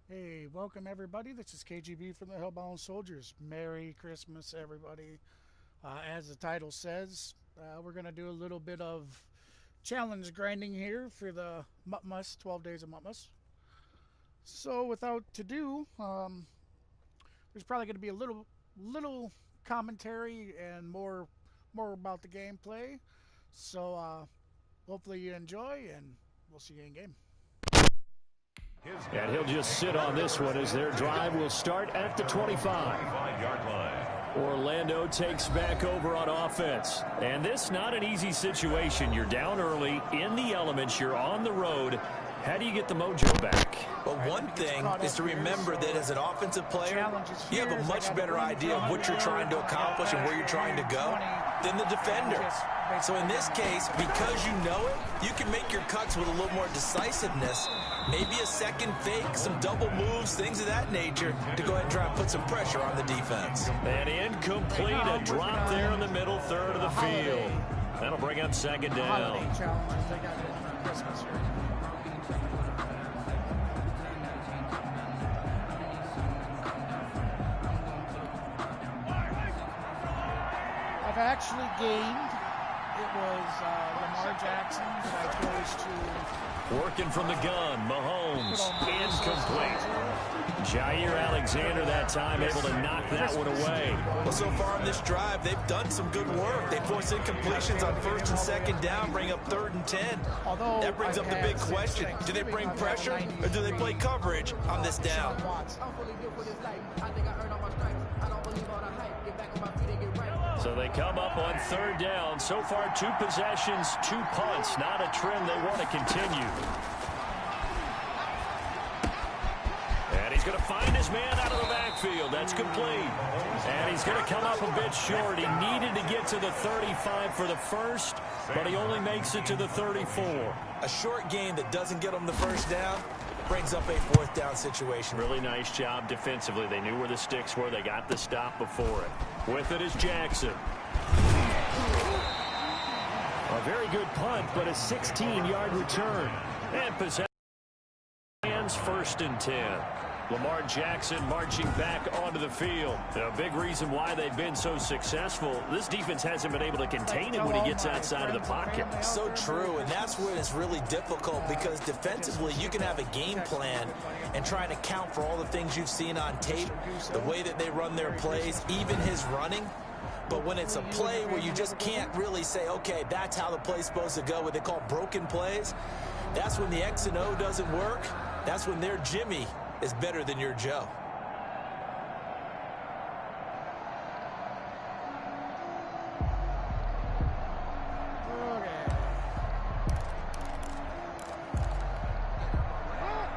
Hey, welcome everybody. This is KGB from the Hellbound Soldiers. Merry Christmas, everybody. As the title says, we're going to do a little bit of challenge grinding here for the Mutmas, 12 days of Mutmas. So without to do, there's probably going to be a little commentary and more about the gameplay. So hopefully you enjoy, and we'll see you in game. And he'll just sit on this one as their drive will start at the 25-yard line. Orlando takes back over on offense. And this not an easy situation. You're down early, in the elements, you're on the road. How do you get the mojo back? Well, one thing is to remember that as an offensive player, you have a much better idea of what you're trying to accomplish and where you're trying to go than the defender. So in this case, because you know it, you can make your cuts with a little more decisiveness, maybe a second fake, some double moves, things of that nature, to go ahead and try and put some pressure on the defense. And incomplete, a drop there in the middle third of the field. That'll bring up second down. I've actually gained. It was Lamar Jackson that I chose to. Working from the gun, Mahomes, incomplete. Jair Alexander that time able to knock that one away. Well, so far on this drive, they've done some good work. They force incompletions on first and second down, bring up 3rd and 10. That brings up the big question. Do they bring pressure or do they play coverage on this down? So they come up on 3rd down. So far, 2 possessions, 2 punts. Not a trend they want to continue. And he's going to find his man out of the backfield. That's complete. And he's going to come up a bit short. He needed to get to the 35 for the first, but he only makes it to the 34. A short gain that doesn't get him the first down brings up a 4th down situation. Really nice job defensively. They knew where the sticks were. They got the stop before it. With it is Jackson. A very good punt, but a 16-yard return. And possession hands 1st and 10. Lamar Jackson marching back onto the field. A big reason why they've been so successful, this defense hasn't been able to contain him when he gets outside of the pocket. So true, and that's when it's really difficult because defensively you can have a game plan and trying to account for all the things you've seen on tape, the way that they run their plays, even his running. But when it's a play where you just can't really say, okay, that's how the play's supposed to go, what they call broken plays, that's when the X and O doesn't work. That's when their Jimmy is better than your Joe.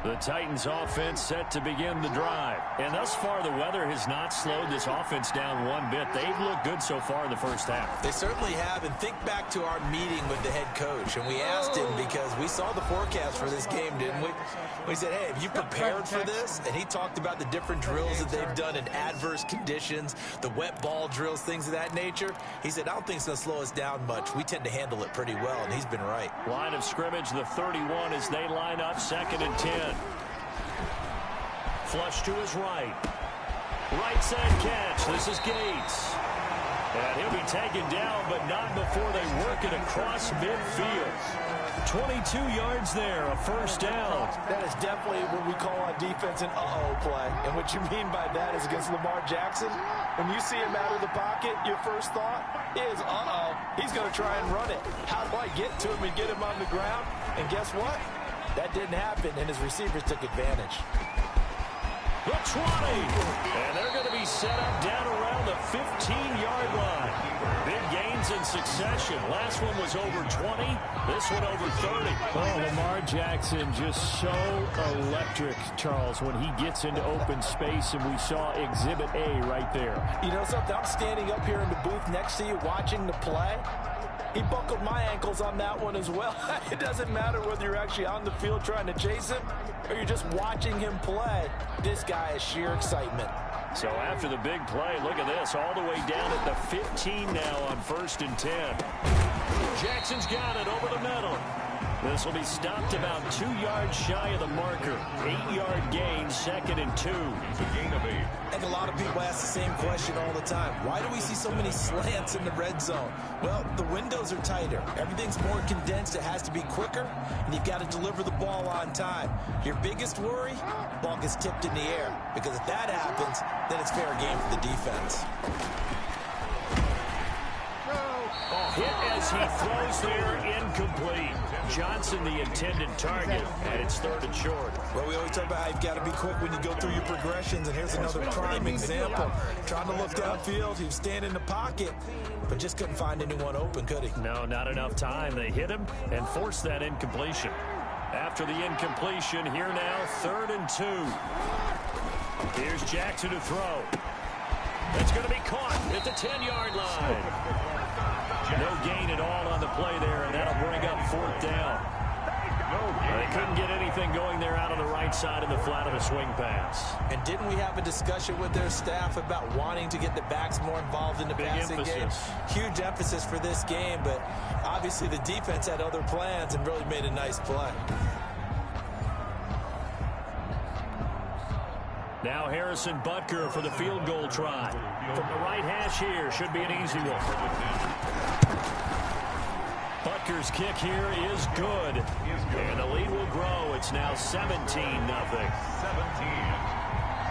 The Titans offense set to begin the drive. And thus far, the weather has not slowed this offense down one bit. They've looked good so far in the first half. They certainly have. And think back to our meeting with the head coach. And we asked him because we saw the forecast for this game, didn't we? We said, hey, have you prepared for this? And he talked about the different drills that they've done in adverse conditions, the wet ball drills, things of that nature. He said, I don't think it's going to slow us down much. We tend to handle it pretty well, and he's been right. Line of scrimmage, the 31 as they line up 2nd and 10. Flush to his right. Right side catch. This is Gates. And he'll be taken down, but not before they work it across midfield. 22 yards there, a 1st down. That is definitely what we call on defense an uh-oh play. And what you mean by that is against Lamar Jackson, when you see him out of the pocket, your first thought is, uh-oh, he's going to try and run it. How do I get to him and get him on the ground? And guess what? That didn't happen, and his receivers took advantage. The 20. And they're going to be set up down around the 15-yard line. Big gains in succession. Last one was over 20. This one over 30. Oh, Lamar Jackson just so electric, Charles, when he gets into open space, and we saw Exhibit A right there. You know something? I'm standing up here in the booth next to you watching the play. He buckled my ankles on that one as well. It doesn't matter whether you're actually on the field trying to chase him or you're just watching him play. This guy is sheer excitement. So after the big play, look at this, all the way down at the 15 now on 1st and 10. Jackson's got it over the middle. This will be stopped about 2 yards shy of the marker. 8-yard gain, 2nd and 2. It's a gain of 8. I think a lot of people ask the same question all the time. Why do we see so many slants in the red zone? Well, the windows are tighter. Everything's more condensed. It has to be quicker, and you've got to deliver the ball on time. Your biggest worry? Ball gets tipped in the air, because if that happens, then it's fair game for the defense. Hit as he throws there, incomplete. Johnson, the intended target, and it's 3rd and short. Well, we always talk about how you've got to be quick when you go through your progressions, and here's another prime example. Trying to look downfield, he was standing in the pocket, but just couldn't find anyone open, could he? No, not enough time. They hit him and forced that incompletion. After the incompletion, here now, 3rd and 2. Here's Jackson to throw. It's going to be caught at the 10-yard line. No gain at all on the play there, and that'll bring up 4th down. They couldn't get anything going there out on the right side of the flat of the swing pass. And didn't we have a discussion with their staff about wanting to get the backs more involved in the passing game? Huge emphasis for this game, but obviously the defense had other plans and really made a nice play. Now Harrison Butker for the field goal try. From the right hash here, should be an easy one. Butker's kick here is good. And the lead will grow. It's now 17-0. 17.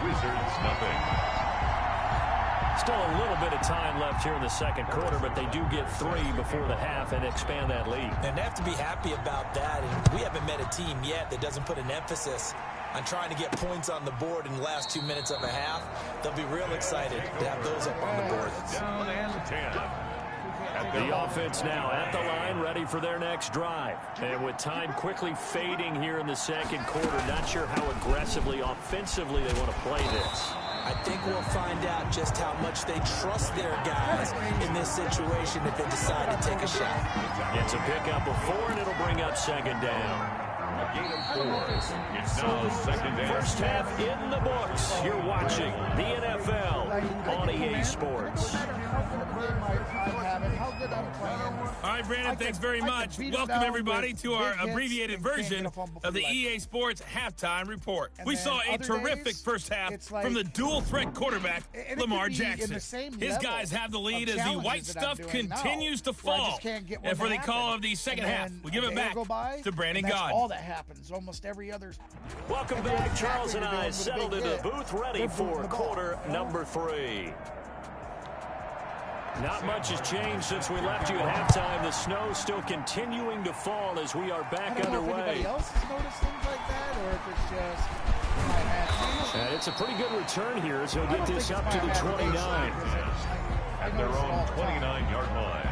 Wizards, nothing. Still a little bit of time left here in the second quarter, but they do get 3 before the half and expand that lead. And they have to be happy about that. And we haven't met a team yet that doesn't put an emphasis on trying to get points on the board in the last 2 minutes of a half. They'll be real excited to have those up on the board. Down and 10. The offense now at the line, ready for their next drive. And with time quickly fading here in the second quarter, not sure how aggressively, offensively they want to play this. I think we'll find out just how much they trust their guys in this situation if they decide to take a shot. It's a pickup of 4, and it'll bring up 2nd down. A gain of 4. It's now 2nd down. First half in the books. You're watching the NFL on EA Sports. All right, Brandon, thanks very much. Welcome, everybody, to our abbreviated version of the EA Sports Halftime Report. We saw a terrific first half from the dual-threat quarterback, Lamar Jackson. His guys have the lead as the white stuff continues to fall. And for the call of the second half, we give it back to Brandon God. All that happens almost every other. Welcome back. Charles and I settled into the booth, ready for quarter number 3. Not much has changed since we left you at halftime. The snow still continuing to fall as we are back underway. Anybody else has noticed things like that, or if it's just my imagination? And it's a pretty good return here as he'll get this up to the 29. At their own 29-yard line.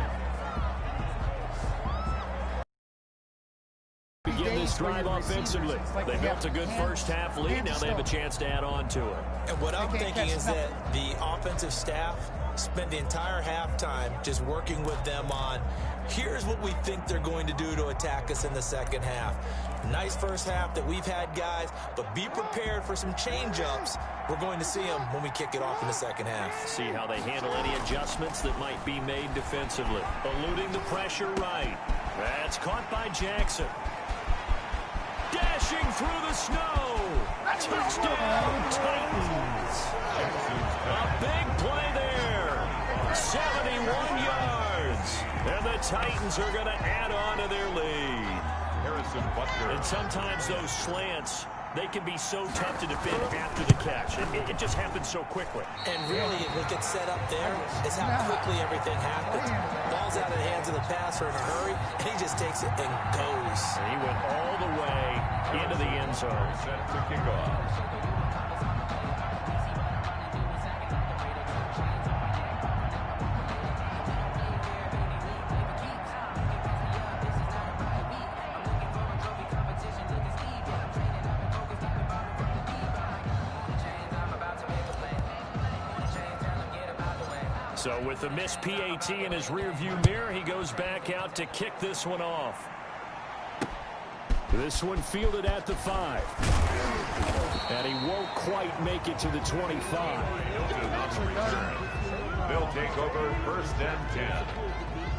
Begin this drive offensively. They built a good first half lead. Now they have a chance to add on to it. And what I'm thinking is that the offensive staff spend the entire halftime just working with them on, here's what we think they're going to do to attack us in the second half. Nice first half that we've had, guys, but be prepared for some change-ups. We're going to see them when we kick it off in the second half. See how they handle any adjustments that might be made defensively. Eluding the pressure right. That's caught by Jackson. Dashing through the snow. Touchdown, Titans. A big play there. 71 yards. And the Titans are going to add on to their lead. Harrison Butker. And sometimes those slants, they can be so tough to defend after the catch. It just happens so quickly. And really, what gets set up there is how quickly everything happens. Ball's out of the hands of the passer in a hurry, and he just takes it and goes. And he went all the way into the end zone. Set to kick off. So with the missed PAT in his rearview mirror, he goes back out to kick this one off. This one fielded at the 5. And he won't quite make it to the 25. They'll take over 1st and 10.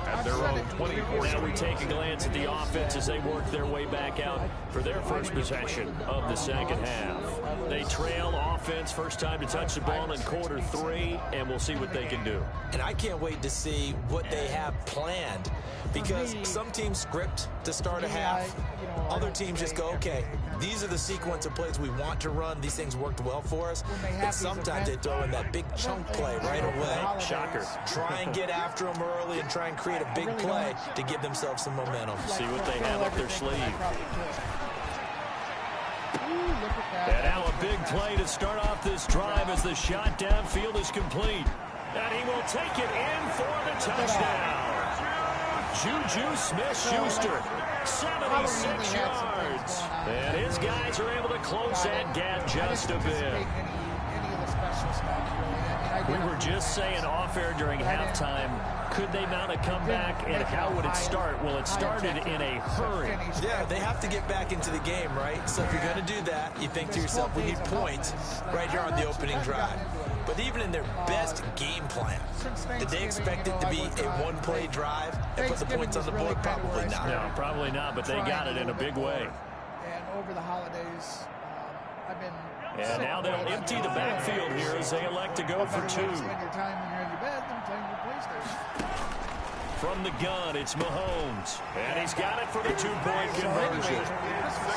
at their own 24. Now we take a glance at the offense as they work their way back out for their first possession of the second half. They trail offense, first time to touch the ball in quarter 3, and we'll see what they can do. And I can't wait to see what they have planned, because some teams script to start a half. Other teams just go, okay, these are the sequence of plays we want to run. These things worked well for us. But sometimes they throw in that big chunk play right away. Shocker. Try and get after them early and try and create a big play to give themselves some momentum. See what they have up their sleeve. And now a big play to start off this drive as the shot downfield is complete. And he will take it in for the touchdown. Juju Smith-Schuster, 76 yards. And his guys are able to close that gap just a bit. We were just saying off-air during halftime, could they mount a comeback, and how would it start? Well, it started in a hurry. Yeah, they have to get back into the game, right? So if you're going to do that, you think to yourself, we need points right here on the opening drive. But even in their best game plan, did they expect it to be a one-play drive and put the points on the board? Probably not. No, probably not, but they got it in a big way. And over the holidays, I've been... And now they'll empty the backfield here as they elect to go for 2. Spend your time when you're in your bed than playing your PlayStation. From the gun, it's Mahomes. And he's got it for the 2-point conversion.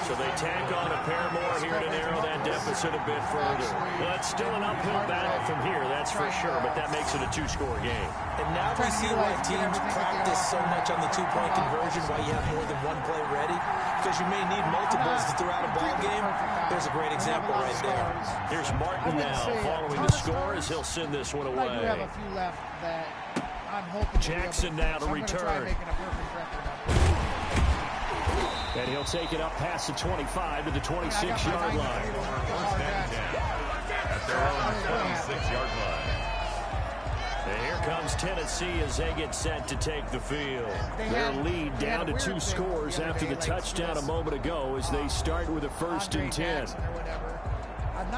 So they tack on a pair more here to narrow that deficit a bit further. Well, it's still an uphill battle from here, that's for sure, but that makes it a 2-score game. And now we see why teams practice so much on the 2-point conversion, why you have more than one play ready, because you may need multiples throughout a ball game. There's a great example right there. Here's Martin now following the score as he'll send this one away. I do have a few left that I'm hoping Jackson now to return. And he'll take it up past the 25 to the 26-yard line. First and 10 at their own 26-yard line. And here comes Tennessee as they get set to take the field. Their lead down to 2 scores after the touchdown a moment ago as they start with a 1st and 10. I'm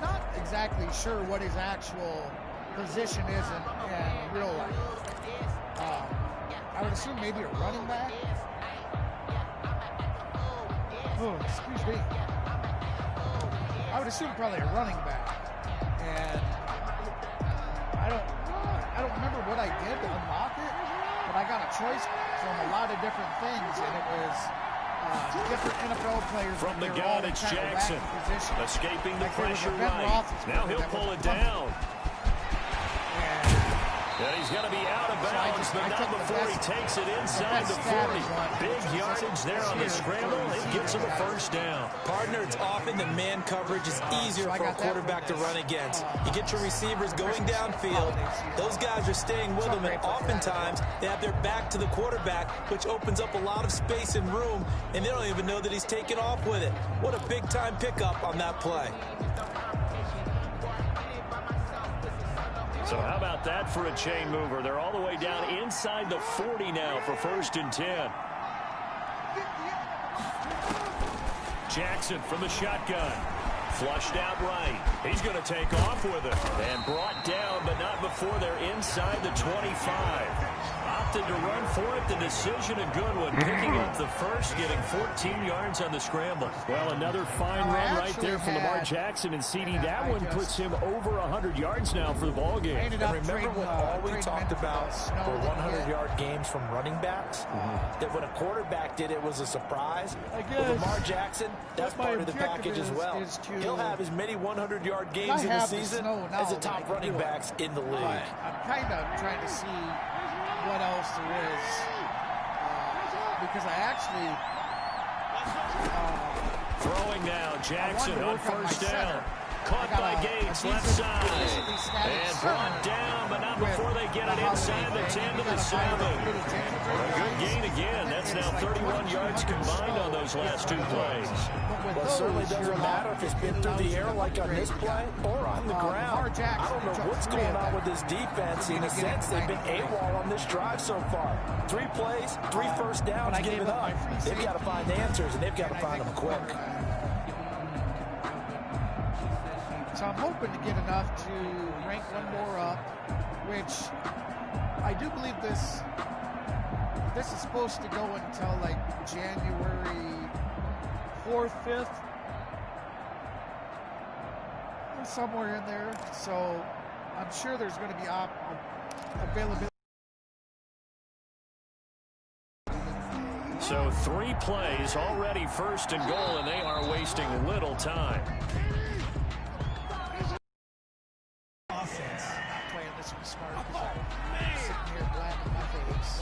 not exactly sure what his actual position is in real life. I would assume maybe a running back. Oh, excuse me. I would assume probably a running back. And I don't remember what I did to unlock it, but I got a choice from a lot of different things, and it was different NFL players. From the gun, it's Jackson, escaping the pressure right. Now he'll pull it down. And he's going to be out of bounds, but not before he takes it inside the 40. Big yardage there on the scramble. It gets him a 1st down. Partner, it's often the man coverage is easier for a quarterback to run against. You get your receivers going downfield. Those guys are staying with them, and oftentimes they have their back to the quarterback, which opens up a lot of space and room, and they don't even know that he's taken off with it. What a big-time pickup on that play. So how about that for a chain mover? They're all the way down inside the 40 now for 1st and 10. Jackson from the shotgun. Flushed out right. He's going to take off with it. And brought down, but not before they're inside the 25. Opted to run for it. The decision, a good one. Picking up the 1st, getting 14 yards on the scramble. Well, another fine run right there for Lamar Jackson and CD. That one puts him over 100 yards now for the ball game. And remember when all we talked about were 100-yard games from running backs? That when a quarterback did it was a surprise. With Lamar Jackson, that's part of the package as well. He'll have as many 100-yard games in the season as the top running backs in the league. I'm kind of trying to see what else there is, because I actually throwing now, Jackson on 1st down. Caught by Gates, left side. And brought down, but not before they get it inside the 10 to the 7. A good gain again. That's now 31 yards combined on those last 2 plays. Well, it certainly doesn't matter if it's been through the air like on this play or on the ground. I don't know what's going on with this defense. In a sense, they've been AWOL on this drive so far. 3 plays, 3 first downs given up. They've got to find answers, and they've got to find them quick. So I'm hoping to get enough to rank one more up, which I do believe this this is supposed to go until like January 4th, 5th, somewhere in there. So I'm sure there's going to be availability. So 3 plays already first and goal, and they are wasting little time. Offense. Playing this one smart. Sitting here blabbing my face.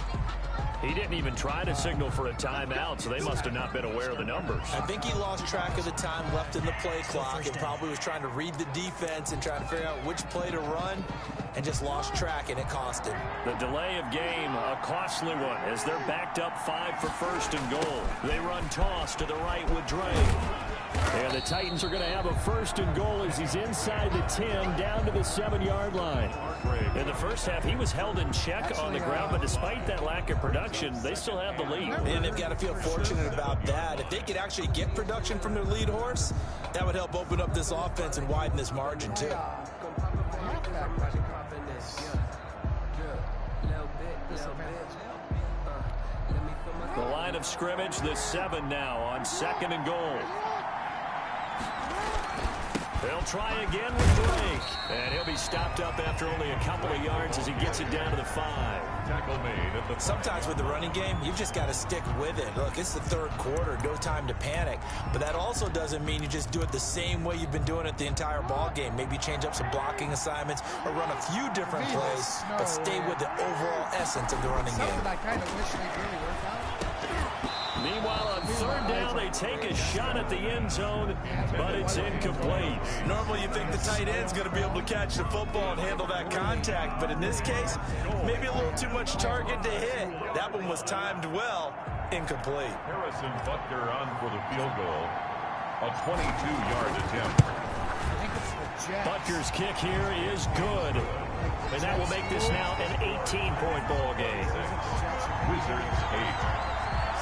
He didn't even try to signal for a timeout, so they must have not been aware of the numbers. I think he lost track of the time left in the play clock and probably was trying to read the defense and trying to figure out which play to run and just lost track, and it cost him. The delay of game, a costly one, as they're backed up 5 for first and goal. They run toss to the right with Dre. And the Titans are going to have a first and goal as he's inside the 10, down to the 7-yard line. In the first half, he was held in check on the ground, but despite that lack of production, they still have the lead. And they've got to feel fortunate about that. If they could actually get production from their lead horse, that would help open up this offense and widen this margin, too. The line of scrimmage, the 7 now on 2nd and goal. They'll try again with Blake. And he'll be stopped up after only a couple of yards as he gets it down to the 5. Tackle made. Sometimes with the running game, you've just got to stick with it. Look, it's the 3rd quarter, no time to panic. But that also doesn't mean you just do it the same way you've been doing it the entire ball game. Maybe change up some blocking assignments or run a few different plays, but stay with the overall essence of the running game. I kind of wish they'd really work out. Meanwhile, on 3rd down, they take a shot at the end zone, but it's incomplete. Normally, you think the tight end's going to be able to catch the football and handle that contact, but in this case, maybe a little too much target to hit. That one was timed well, incomplete. Harrison Butker on for the field goal. A 22-yard attempt. Butker's kick here is good. And that will make this now an 18-point ball game. Wizards 8.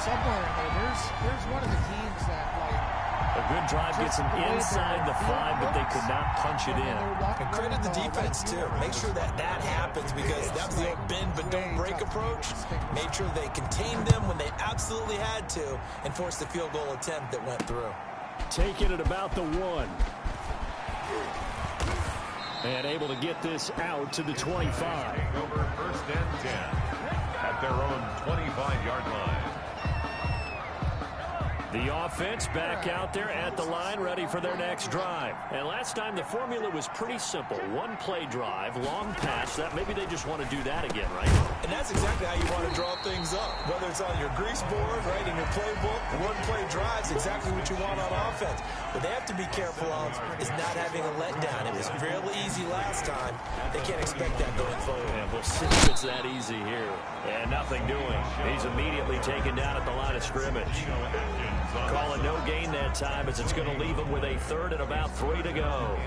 Somewhere in there, there's one of the teams that, like... A good drive gets them inside the 5, but they could not punch it in. And credit the defense, too. Make sure that happens, because that was the old bend but don't break approach. Made sure they contained them when they absolutely had to and forced the field goal attempt that went through. Taking it about the 1. And able to get this out to the 25. Over 1st and 10 at their own 25-yard line. The offense back out there at the line, ready for their next drive. And last time, the formula was pretty simple. 1-play drive, long pass. That maybe they just want to do that again, right? And that's exactly how you want to draw things up. Whether it's on your grease board, right, in your playbook, 1-play drive's exactly what you want on offense. What they have to be careful of is not having a letdown. It was fairly easy last time. They can't expect that going forward. And we'll see if it's that easy here. And nothing doing. He's immediately taken down at the line of scrimmage. Call it no gain that time, as it's going to leave him with a 3rd and about 3 to go.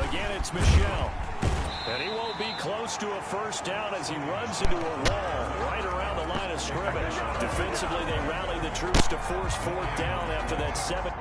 Again, it's Michel. And he won't be close to a 1st down as he runs into a wall right around the line of scrimmage. Defensively, they rally the troops to force 4th down after that 7.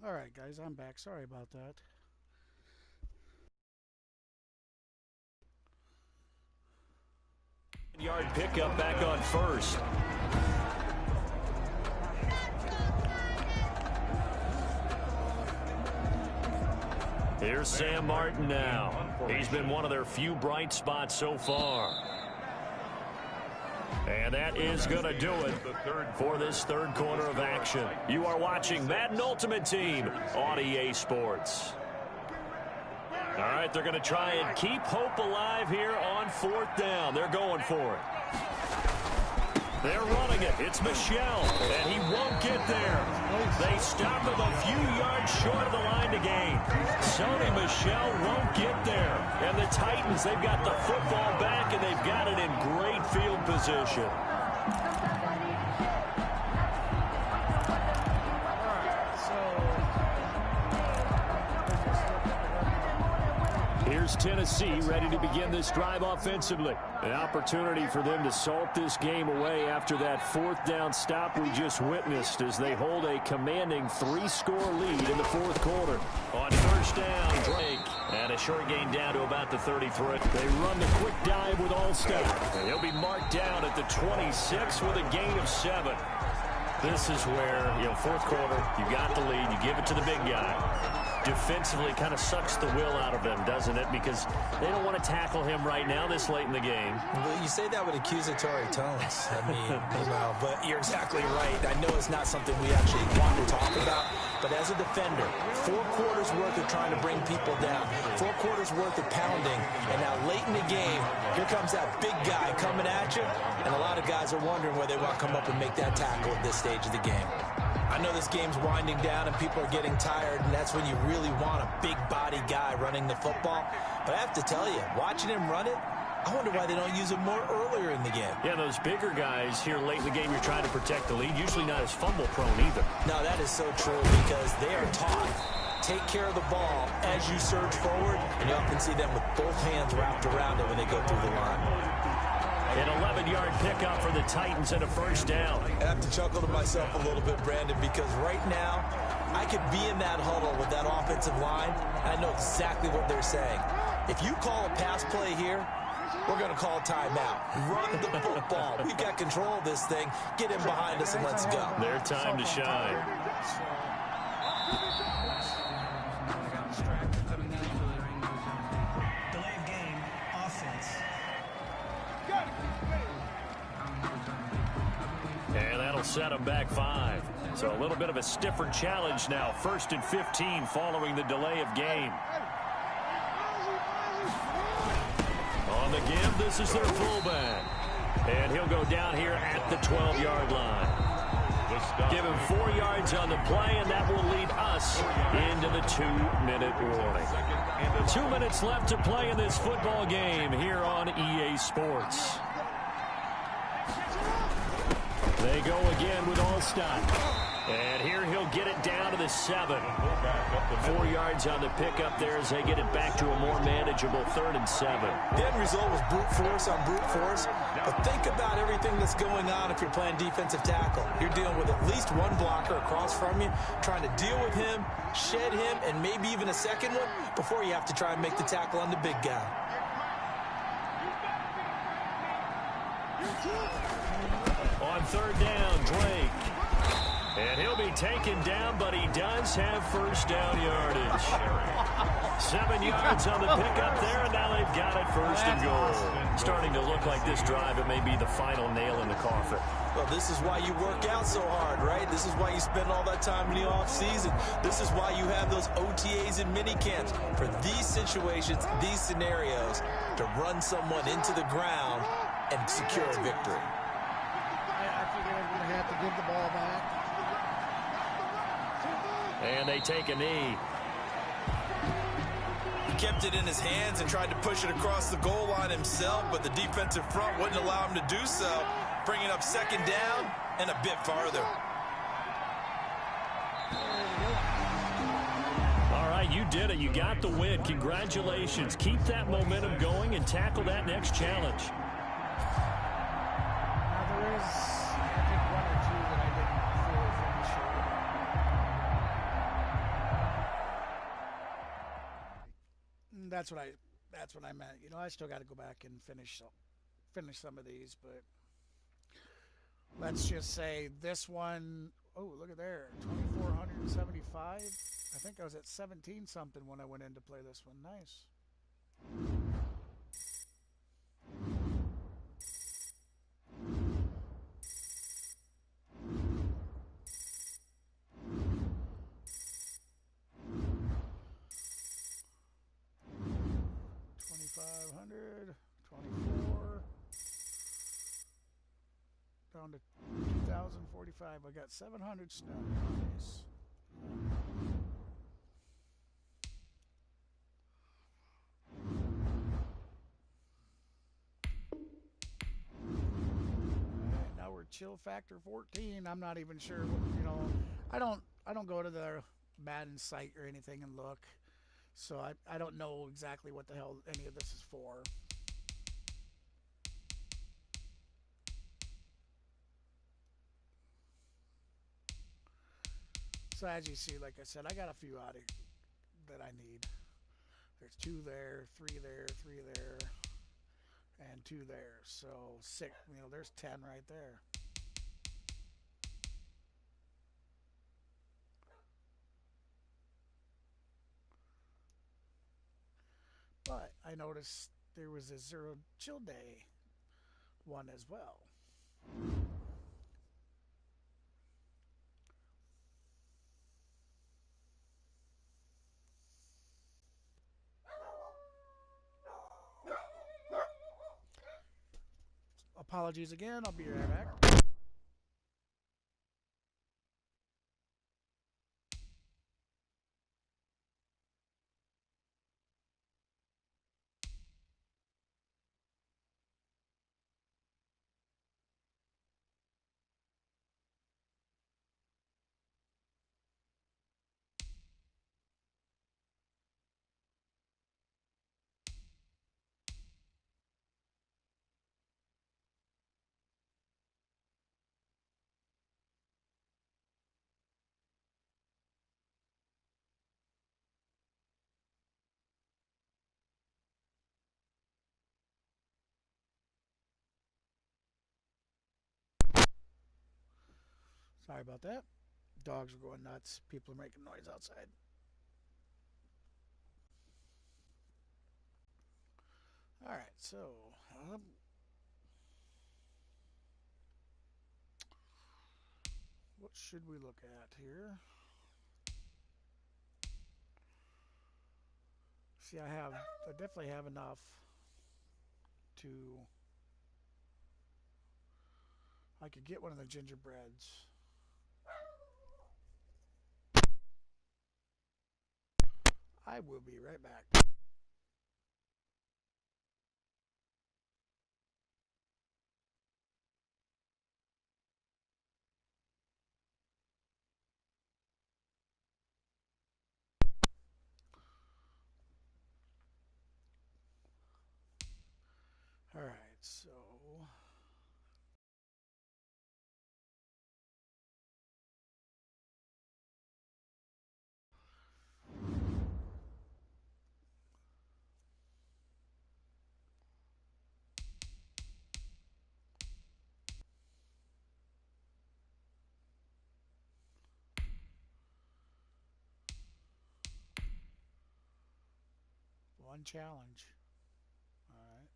All right, guys, I'm back. Sorry about that. Yard pickup back on first. Here's Sam Martin now. He's been one of their few bright spots so far. And that is going to do it for this third quarter of action. You are watching Madden Ultimate Team on EA Sports. All right, they're going to try and keep hope alive here on fourth down. They're going for it. They're running it. It's Michel, and he won't get there. They stop him a few yards short of the line to gain. Sony Michel won't get there. And the Titans, they've got the football back, and they've got it in great field position. Here's Tennessee ready to begin this drive offensively. An opportunity for them to salt this game away after that fourth down stop we just witnessed as they hold a commanding 3-score lead in the fourth quarter. On first down, Drake. And a short gain down to about the 33. They run the quick dive with Allstott. And he'll be marked down at the 26 with a gain of 7. This is where, fourth quarter, you got the lead, you give it to the big guy. Defensively kind of sucks the will out of them, doesn't it? Because they don't want to tackle him right now this late in the game. Well, you say that with accusatory tones. I mean, but you're exactly right. I know it's not something we actually want to talk about, but as a defender, 4 quarters worth of trying to bring people down, 4 quarters worth of pounding, and now late in the game, here comes that big guy coming at you, and a lot of guys are wondering where they want to come up and make that tackle at this stage of the game. I know this game's winding down and people are getting tired, and that's when you really want a big body guy running the football. But I have to tell you, watching him run it, I wonder why they don't use him more earlier in the game. Yeah, those bigger guys here late in the game, you're trying to protect the lead, usually not as fumble prone either. No, that is so true because they are taught. Take care of the ball as you surge forward, and you often see them with both hands wrapped around it when they go through the line. An 11-yard pickup for the Titans and a first down. I have to chuckle to myself a little bit, Brandon, because right now I could be in that huddle with that offensive line, and I know exactly what they're saying. If you call a pass play here, we're going to call a timeout. Run the football. We've got control of this thing. Get in behind us and let's go. Their time to shine. And that'll set them back 5. So a little bit of a stiffer challenge now. 1st and 15 following the delay of game. On the give, this is their fullback. And he'll go down here at the 12-yard line. Give him 4 yards on the play, and that will lead us into the 2-minute warning. 2 minutes left to play in this football game here on EA Sports. They go again with Allstott. And here he'll get it down to the 7. 4 yards on the pickup there as they get it back to a more manageable 3rd and 7. The end result was brute force on brute force. But think about everything that's going on if you're playing defensive tackle. You're dealing with at least one blocker across from you, trying to deal with him, shed him, and maybe even a second one before you have to try and make the tackle on the big guy. On 3rd down, Drake. And he'll be taken down, but he does have first down yardage. 7 yards on the pickup there, and now they've got it 1st and goal. Starting to look like this drive, it may be the final nail in the coffin. Well, this is why you work out so hard, right? This is why you spend all that time in the offseason. This is why you have those OTAs and mini camps. For these situations, these scenarios, to run someone into the ground and secure a victory. I figured I'm going to have to give the ball back. And they take a knee. He kept it in his hands and tried to push it across the goal line himself, but the defensive front wouldn't allow him to do so, bringing up 2nd down and a bit farther. All right, you did it. You got the win. Congratulations. Keep that momentum going and tackle that next challenge. Now there is, I think, 1 or 2 that I didn't fully finish here. that's what I meant. You know, I still got to go back and finish some of these, but let's just say this one. Oh, look at there, 2,475. I think I was at 17 something when I went in to play this one. Nice. Down to 2,045. I got 700 snow. Nice. Alright, now we're chill factor 14. I'm not even sure. You know, I don't go to the Madden site or anything and look, so I don't know exactly what the hell any of this is for. So as you see, like I said, I got a few out of that I need. There's 2 there, 3 there, 3 there, and 2 there. So 6, you know, there's 10 right there. But I noticed there was a 0 chill day one as well. Apologies again. I'll be right back. Sorry about that. Dogs are going nuts. People are making noise outside. All right, so what should we look at here? See, I definitely have enough to. I could get one of the gingerbreads. I will be right back. All right, so one challenge. All right.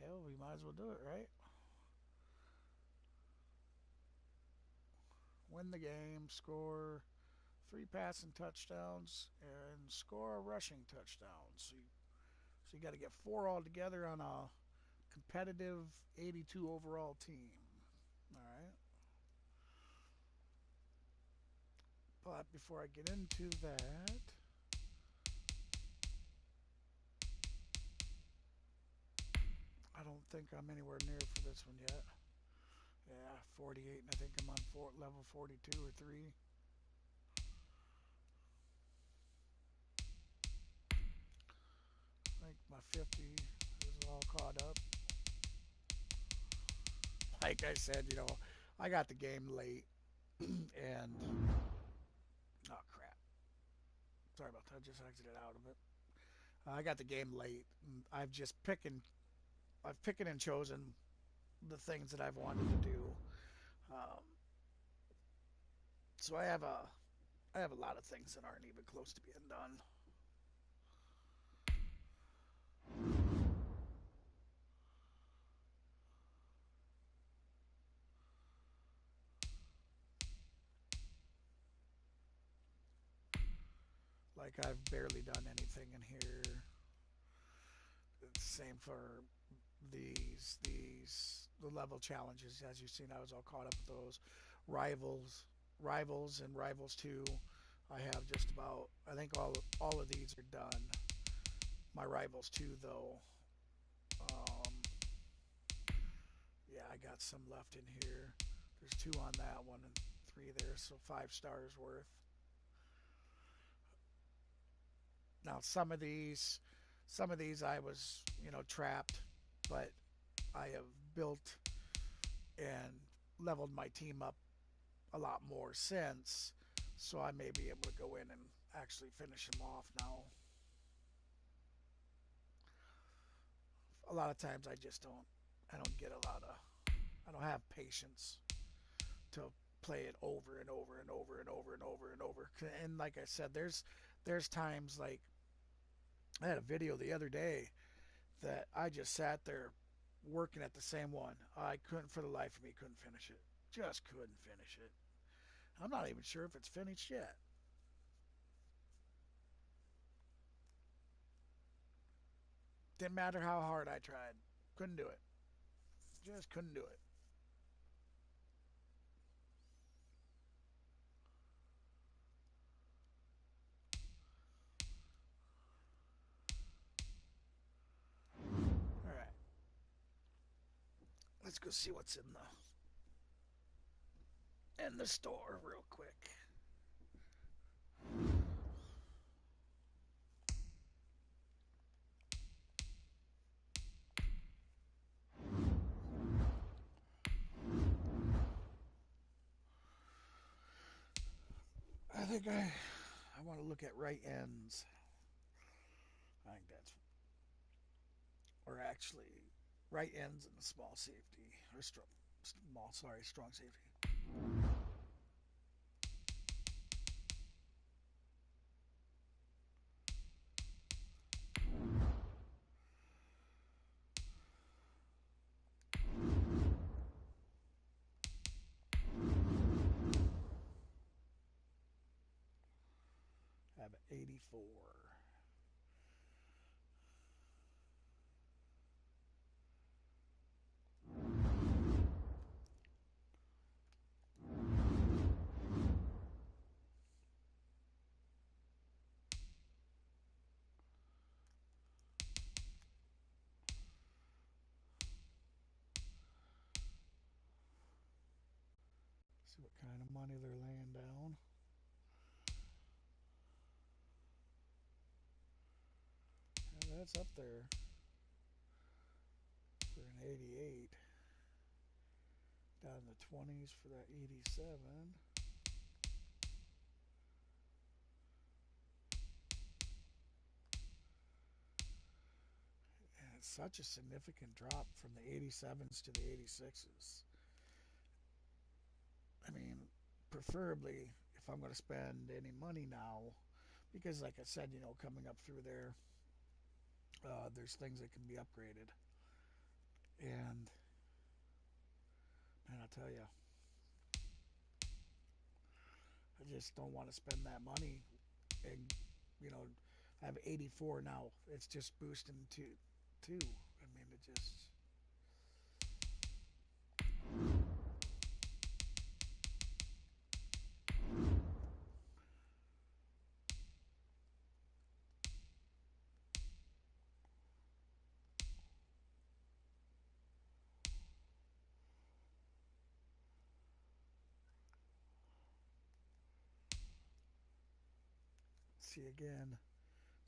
Hell, we might as well do it, right? Win the game, score 3 passing touchdowns, and score a rushing touchdown. So you got to get 4 altogether on a competitive 82 overall team. All right. But before I get into that, I don't think I'm anywhere near for this one yet. Yeah, 48, and I think I'm on level 42 or 3. I think my 50 is all caught up. Like I said, you know, I got the game late, and oh crap! Sorry about that. I just exited out of it. I got the game late. And I've picked and chosen the things that I've wanted to do. Um, so I have a lot of things that aren't even close to being done. Like I've barely done anything in here. It's the same for the level challenges. As you've seen, I was all caught up with those rivals and Rivals 2. I have just about, I think all of these are done. My Rivals 2 though, um, yeah, I got some left in here. There's 2 on that one and 3 there, so 5 stars worth. Now some of these I was, trapped, but I have built and leveled my team up a lot more since, so I may be able to go in and actually finish them off now. A lot of times I don't get a lot of, I don't have patience to play it over and over and over and over and over and over. And like I said, there's times like I had a video the other day that I just sat there working at the same one. I couldn't for the life of me couldn't finish it. Just couldn't finish it. I'm not even sure if it's finished yet. Didn't matter how hard I tried. Couldn't do it. Just couldn't do it. All right. Let's go see what's in the store real quick. I think I want to look at right ends. I think that's, or actually, right ends and a small safety or strong safety. I have 84. See what kind of money they're laying down. Yeah, that's up there for an 88. Down in the 20s for that 87. And it's such a significant drop from the 87s to the 86s. I mean, preferably if I'm going to spend any money now, because like I said, coming up through there, there's things that can be upgraded. And man, I'll tell you, I just don't want to spend that money. And I have 84 now. It's just boosting to 2. I mean, it just. See again,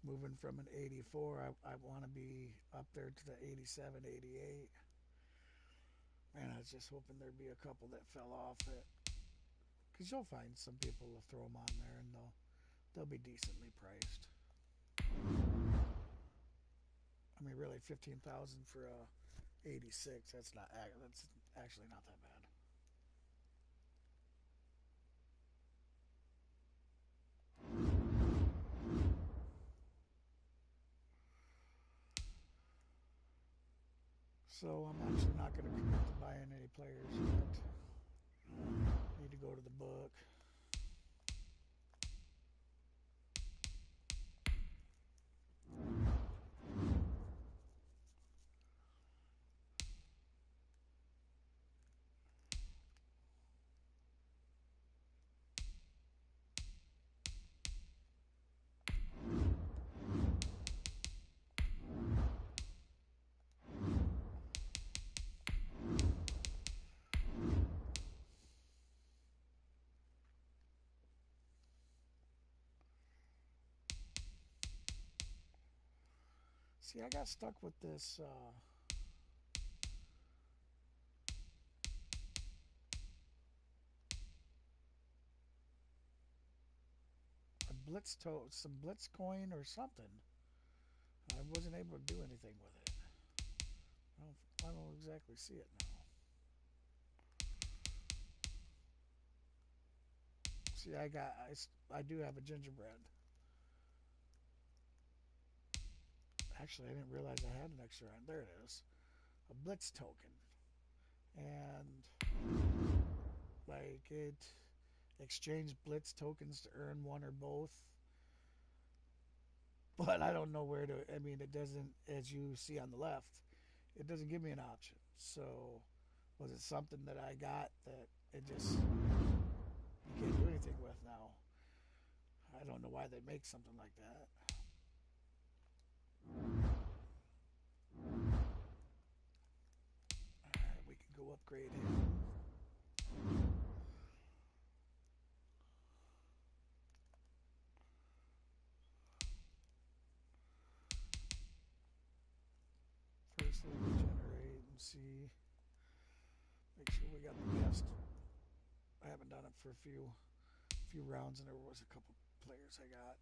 moving from an 84, I want to be up there to the 87, 88. Man, I was just hoping there'd be a couple that fell off it. Because you'll find some people will throw them on there and they'll be decently priced. I mean, really, 15,000 for a 86. That's actually not that bad. So I'm actually not going to commit to buying any players yet. Need to go to the book. See, I got stuck with this some blitz coin or something. I wasn't able to do anything with it. I don't exactly see it now. See, I do have a gingerbread. Actually, I didn't realize I had an extra on. There it is. A blitz token. And like it exchange blitz tokens to earn one or both. But I don't know where to. I mean, it doesn't, as you see on the left, it doesn't give me an option. So, was it something that I got that it just you can't do anything with now? I don't know why they make something like that. Alright, we can go upgrade him. First, we generate and see. Make sure we got the best. I haven't done it for a few rounds, and there was a couple players I got.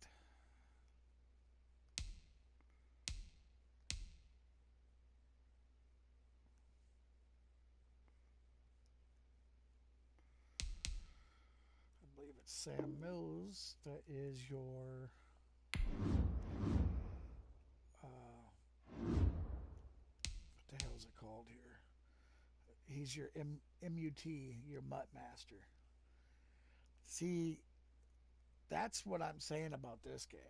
I believe it's Sam Mills that is your what the hell is it called here? He's your MUT, your Mutt Master. See, that's what I'm saying about this game.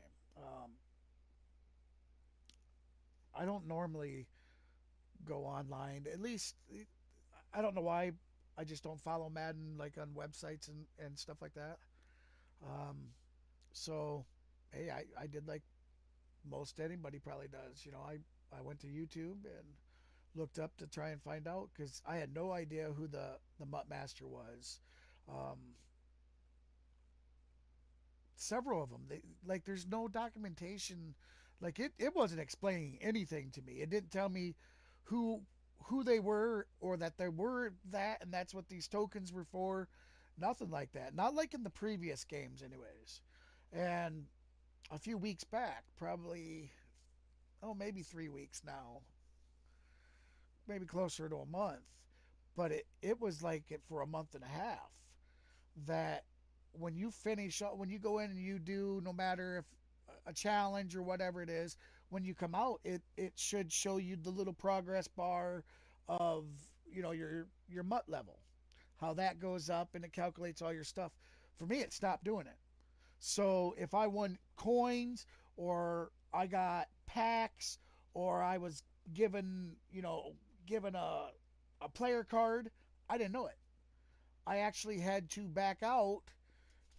I don't normally go online. At least, I don't know why. I just don't follow Madden like on websites and stuff like that. Um, so, hey, I did like most anybody probably does. I went to YouTube and looked up to try and find out because I had no idea who the Mutt Master was. Um, Several of them, there's no documentation. Like it wasn't explaining anything to me. It didn't tell me who they were or that they were that and that's what these tokens were for. Nothing like that. Not like in the previous games, anyways. And a few weeks back, probably, maybe 3 weeks now, maybe closer to a month, but it was like it for a month and a half that when you go in and you do, no matter if a challenge or whatever it is, when you come out, it should show you the little progress bar of, your Mutt level, how that goes up and it calculates all your stuff. For me, it stopped doing it. So if I won coins or I got packs or I was given a player card, I didn't know it. I actually had to back out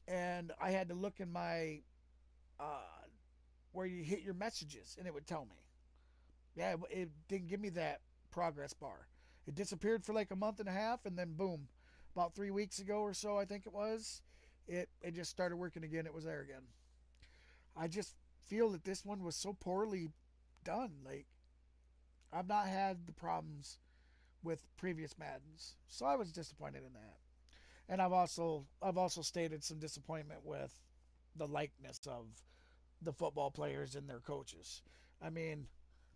and I had to look in my where you hit your messages and it would tell me. Yeah, it didn't give me that progress bar. It disappeared for like a month and a half and then boom, about 3 weeks ago or so I think it was, it just started working again. It was there again. I just feel that this one was so poorly done. Like I've not had the problems with previous Maddens, so I was disappointed in that. And I've also stated some disappointment with the likeness of the football players and their coaches. I mean,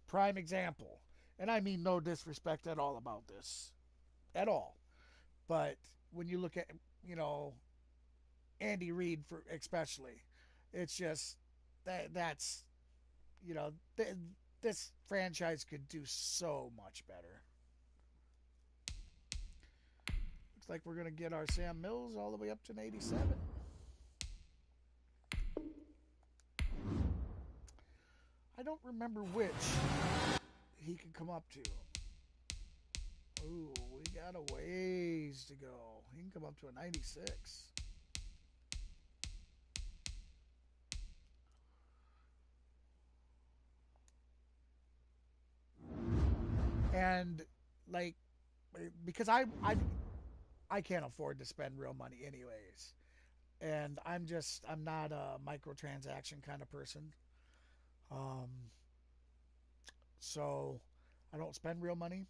prime example. And I mean no disrespect at all about this. At all. But when you look at, you know, Andy Reid for especially, it's just that's you know this franchise could do so much better. Looks like we're gonna get our Sam Mills all the way up to an 87. I don't remember which he could come up to. Ooh, we got a ways to go. He can come up to a 96. And like, because I can't afford to spend real money anyways, and I'm not a microtransaction kind of person. Um, so I don't spend real money,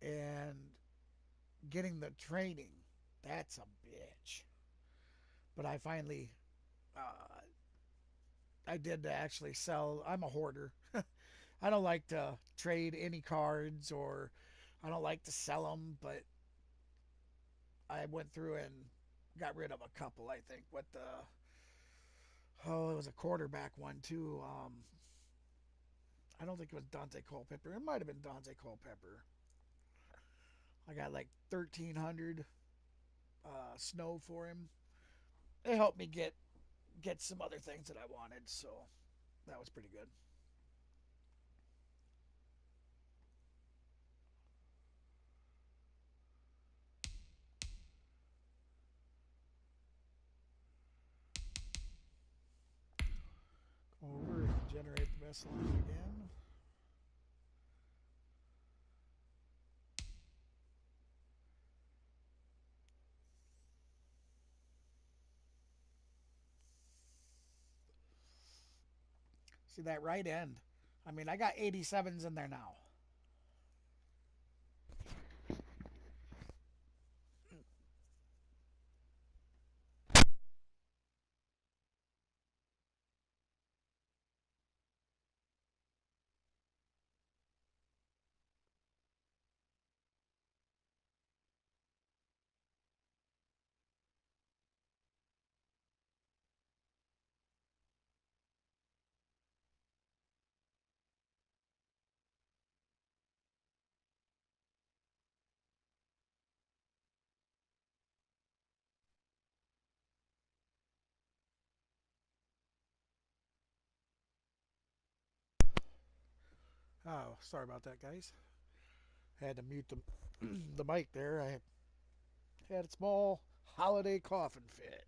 and getting the training, that's a bitch. But I finally, I did actually sell. I'm a hoarder. I don't like to trade any cards or I don't like to sell them, but I went through and got rid of a couple, I think. What the, oh, it was a quarterback one too. I don't think it was Dante Culpepper. It might have been Dante Culpepper. I got like 1,300 snow for him. It helped me get some other things that I wanted, so that was pretty good. Over and generate the best line again. See that right end. I mean, I got 87s in there now. Oh, sorry about that, guys. Had to mute the mic there. I had a small holiday coughing fit.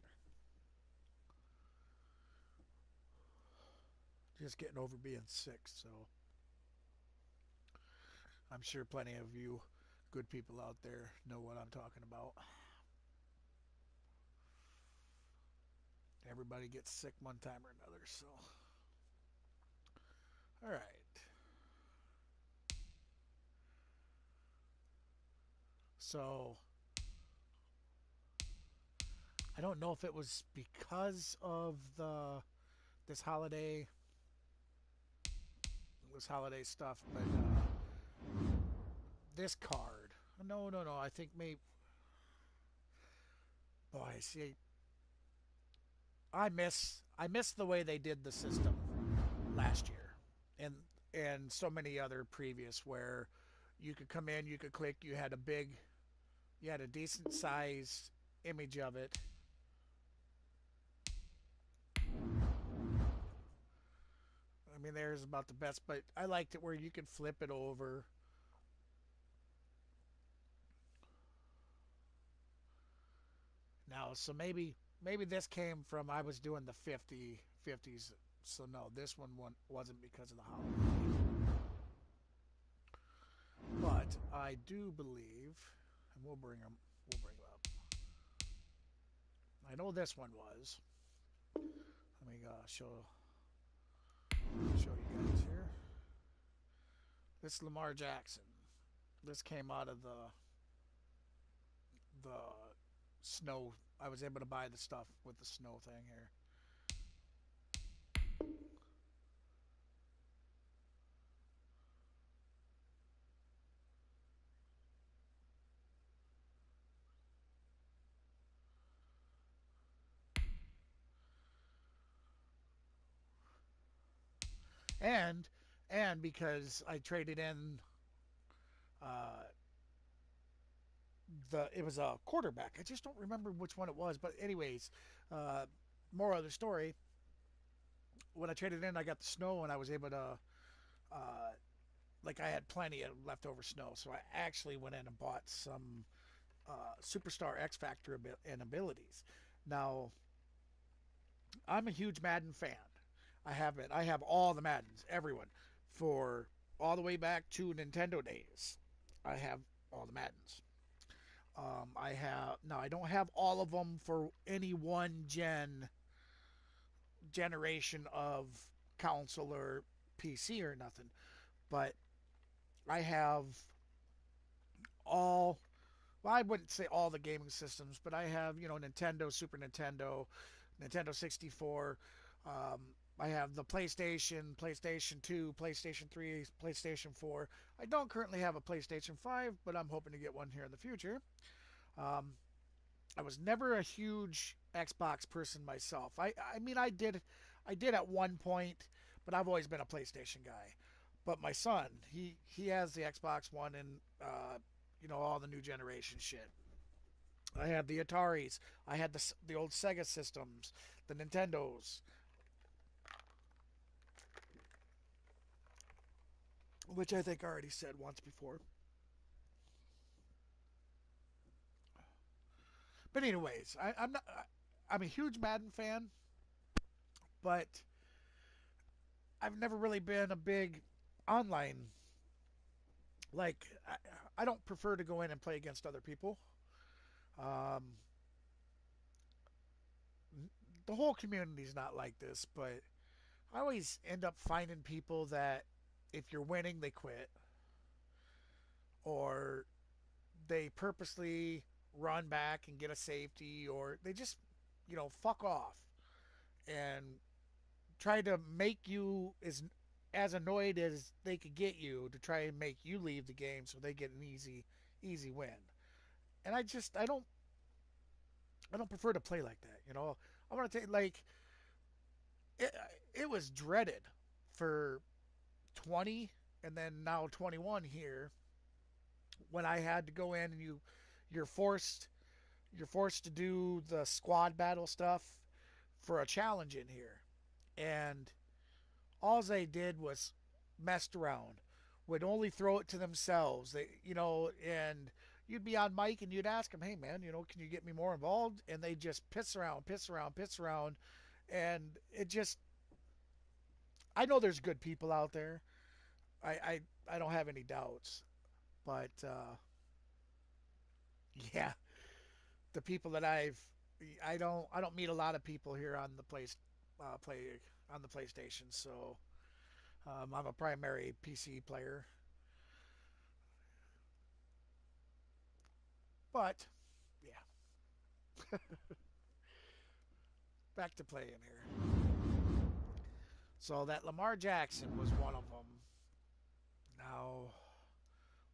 Just getting over being sick, so I'm sure plenty of you good people out there know what I'm talking about. Everybody gets sick one time or another, so. All right. So, I don't know if it was because of this holiday stuff, but this card. No, no, no. I think maybe. Boy, see, I miss the way they did the system last year, and so many other previous where you could come in, you could click, you had a decent sized image of it. I mean, there's about the best, but I liked it where you could flip it over. Now, so maybe this came from I was doing the 50s, so no, this one wasn't because of the holiday. But I do believe, and we'll bring them up. I know this one was. Let me show you guys here. This is Lamar Jackson. This came out of the snow. I was able to buy the stuff with the snow thing here. and because I traded in uh, it was a quarterback. I just don't remember which one it was, but anyways, uh, more of the story. When I traded in, I got the snow, and I was able to uh, I had plenty of leftover snow, so I actually went in and bought some superstar X Factor and abilities. Now, I'm a huge Madden fan. I have it. I have all the Maddens, everyone, for all the way back to Nintendo days. I have all the Maddens. I have now. I don't have all of them for any one generation of console or PC or nothing, but I have all. Well, I wouldn't say all the gaming systems, but I have Nintendo, Super Nintendo, Nintendo 64. Um, I have the PlayStation, PlayStation 2, PlayStation 3, PlayStation 4. I don't currently have a PlayStation 5, but I'm hoping to get one here in the future. Um, I was never a huge Xbox person myself. I mean I did at one point, but I've always been a PlayStation guy. But my son, he has the Xbox One and all the new generation shit. I had the Ataris. I had the old Sega systems, the Nintendos, which I think I already said once before. But anyways, I'm not. I'm a huge Madden fan, but I've never really been a big online. I don't prefer to go in and play against other people. Um, the whole community's not like this, but I always end up finding people that if you're winning, they quit, or they purposely run back and get a safety, or they just, fuck off and try to make you as annoyed as they could get you to try and make you leave the game so they get an easy win. And I don't prefer to play like that. I want to take it, it was dreaded for 20 and then now 21 here when I had to go in and you're forced you're forced to do the squad battle stuff for a challenge in here. And all they did was messed around. Would only throw it to themselves. And you'd be on mic and you'd ask them, "Hey man, can you get me more involved?" And they just piss around, piss around, piss around, and it just. I know there's good people out there. I don't have any doubts, but yeah, the people that I don't meet a lot of people here on the play on the PlayStation. So I'm a primary PC player, but yeah, back to playing here. So that Lamar Jackson was one of them. Now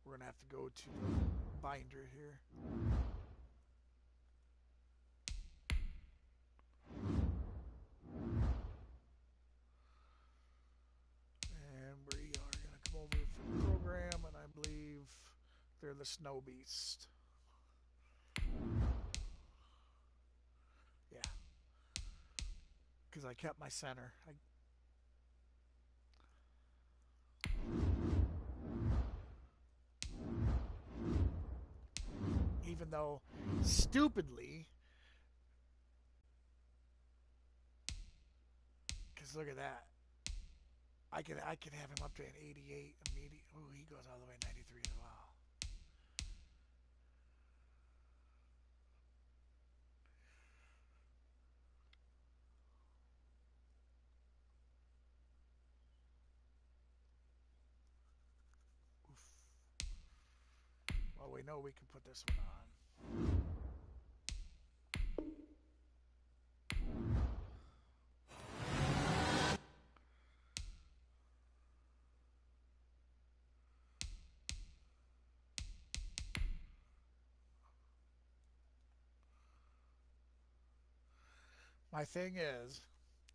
we're gonna have to go to the binder here. And we are going to come over for the program, and I believe they're the Snow Beast. Yeah, because I kept my center. Even though, stupidly, because look at that. I can have him up to an 88 immediate. Oh, he goes all the way 93 as well. Well, we know we can put this one on. My thing is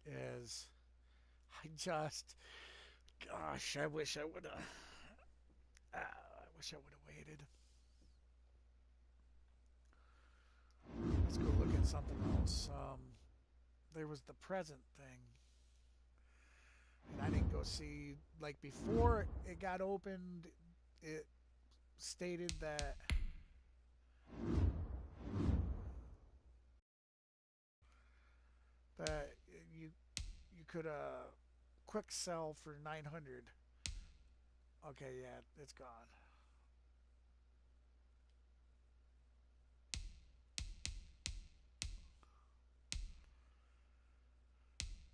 I just Gosh, I wish I would have. I wish I would have waited. Let's go look at something else. There was the present thing, and I didn't go see. Like before it got opened, it stated that you you could quick sell for 900. Okay, yeah, it's gone.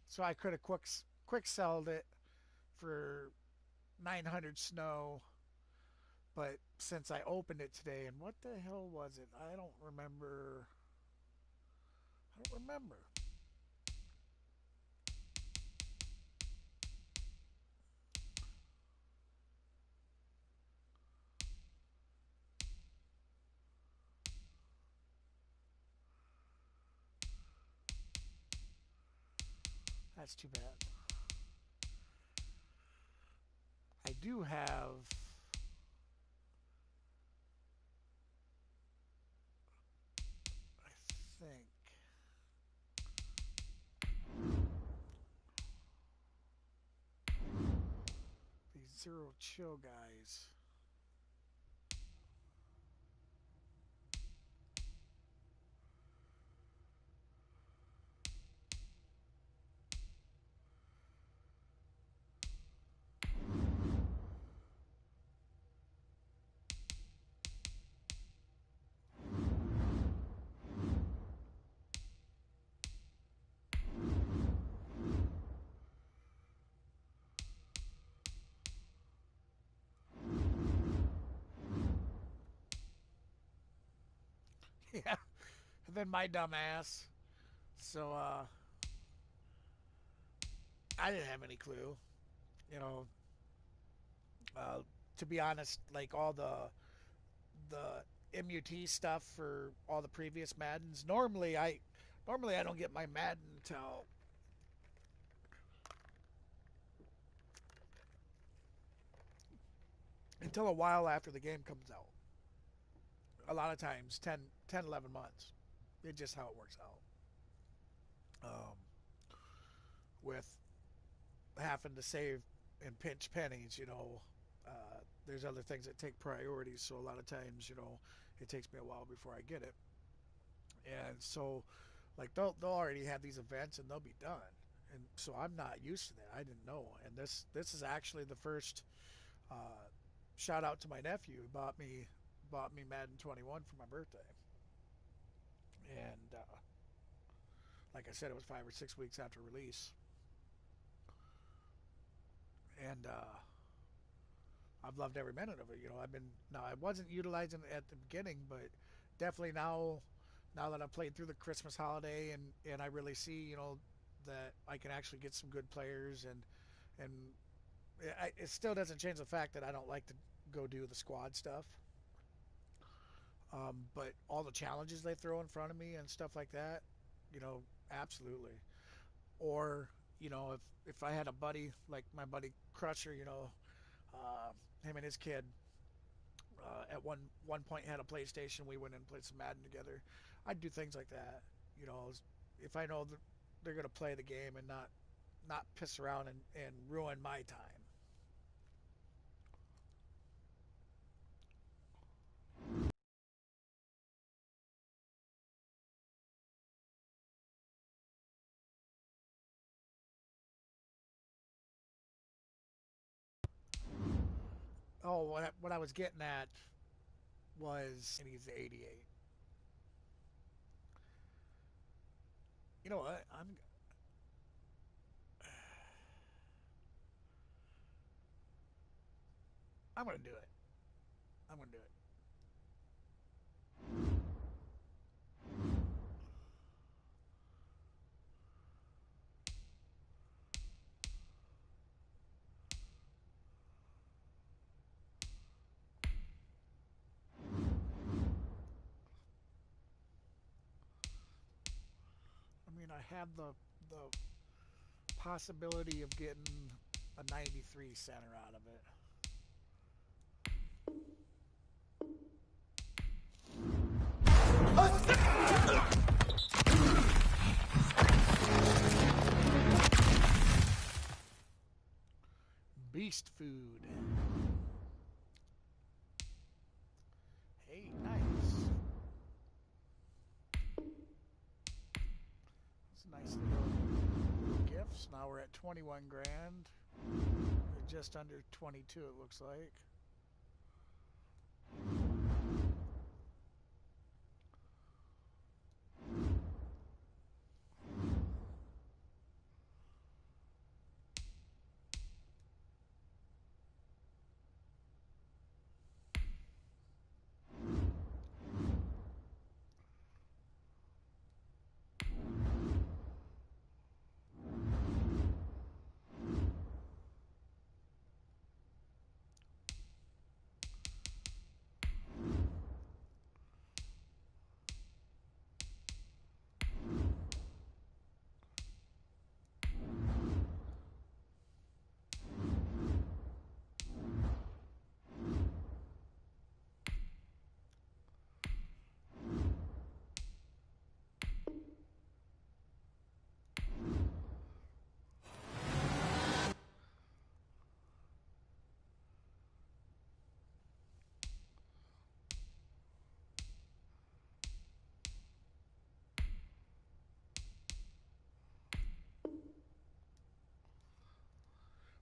So I could have quick sold it for 900 snow, but since I opened it today, and what the hell was it? I don't remember. I don't remember. That's too bad. I do have. I think these zero chill guys. Yeah. And then my dumb ass. So I didn't have any clue. You know, uh, to be honest, like all the MUT stuff for all the previous Maddens. Normally I don't get my Madden until a while after the game comes out. A lot of times 10 11 months. It's just how it works out. With having to save and pinch pennies, there's other things that take priorities. So a lot of times, it takes me a while before I get it. And so, like they'll already have these events and they'll be done. And so I'm not used to that. I didn't know. And this is actually the first. Uh, Shout out to my nephew who bought me Madden 21 for my birthday. And like I said, it was 5 or 6 weeks after release. And I've loved every minute of it. I wasn't utilizing it at the beginning, but definitely now that I've played through the Christmas holiday and I really see, that I can actually get some good players and it still doesn't change the fact that I don't like to go do the squad stuff. But all the challenges they throw in front of me and stuff like that, absolutely. Or if I had a buddy like my buddy Crusher, him and his kid at one point had a PlayStation. We went and played some Madden together. I'd do things like that. If I know that they're gonna play the game and not piss around and ruin my time. Oh, what I was getting at was, and he's 88. You know what? I'm gonna do it. I'm gonna do it. I mean, I have the possibility of getting a 93 center out of it. Beast food. Hey, nice. It's a nice little gifts. Now we're at 21 grand. We're just under 22, it looks like.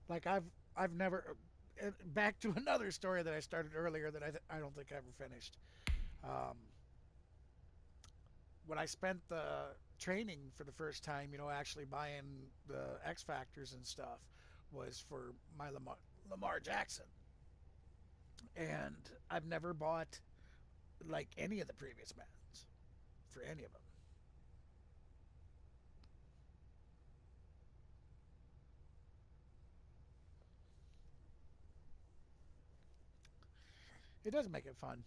Like I've never back to another story that I started earlier that I don't think I ever finished. Um, when I spent the training for the first time, actually buying the X Factors and stuff was for my Lamar Jackson. And I've never bought like any of the previous bands for any of them. It does make it fun.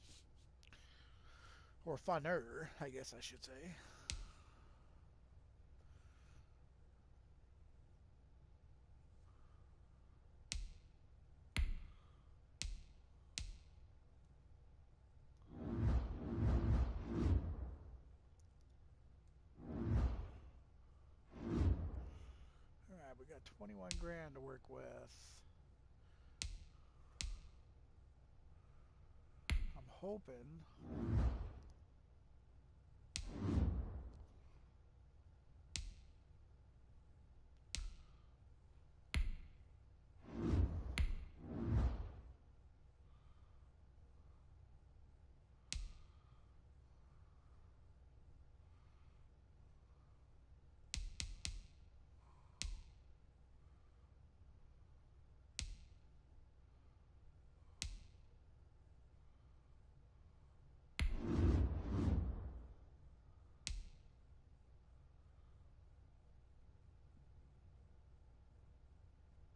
Or funner, I guess I should say. Alright, we got 21 grand to work with. I'm hoping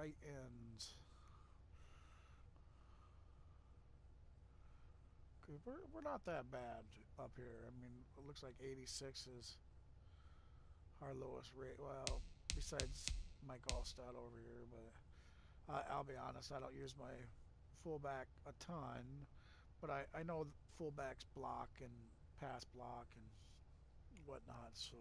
right ends. We're not that bad up here. I mean, it looks like 86 is our lowest rate. Well, besides Mike Allstott over here, but I'll be honest, I don't use my fullback a ton, but I know fullbacks block and pass block and whatnot, so.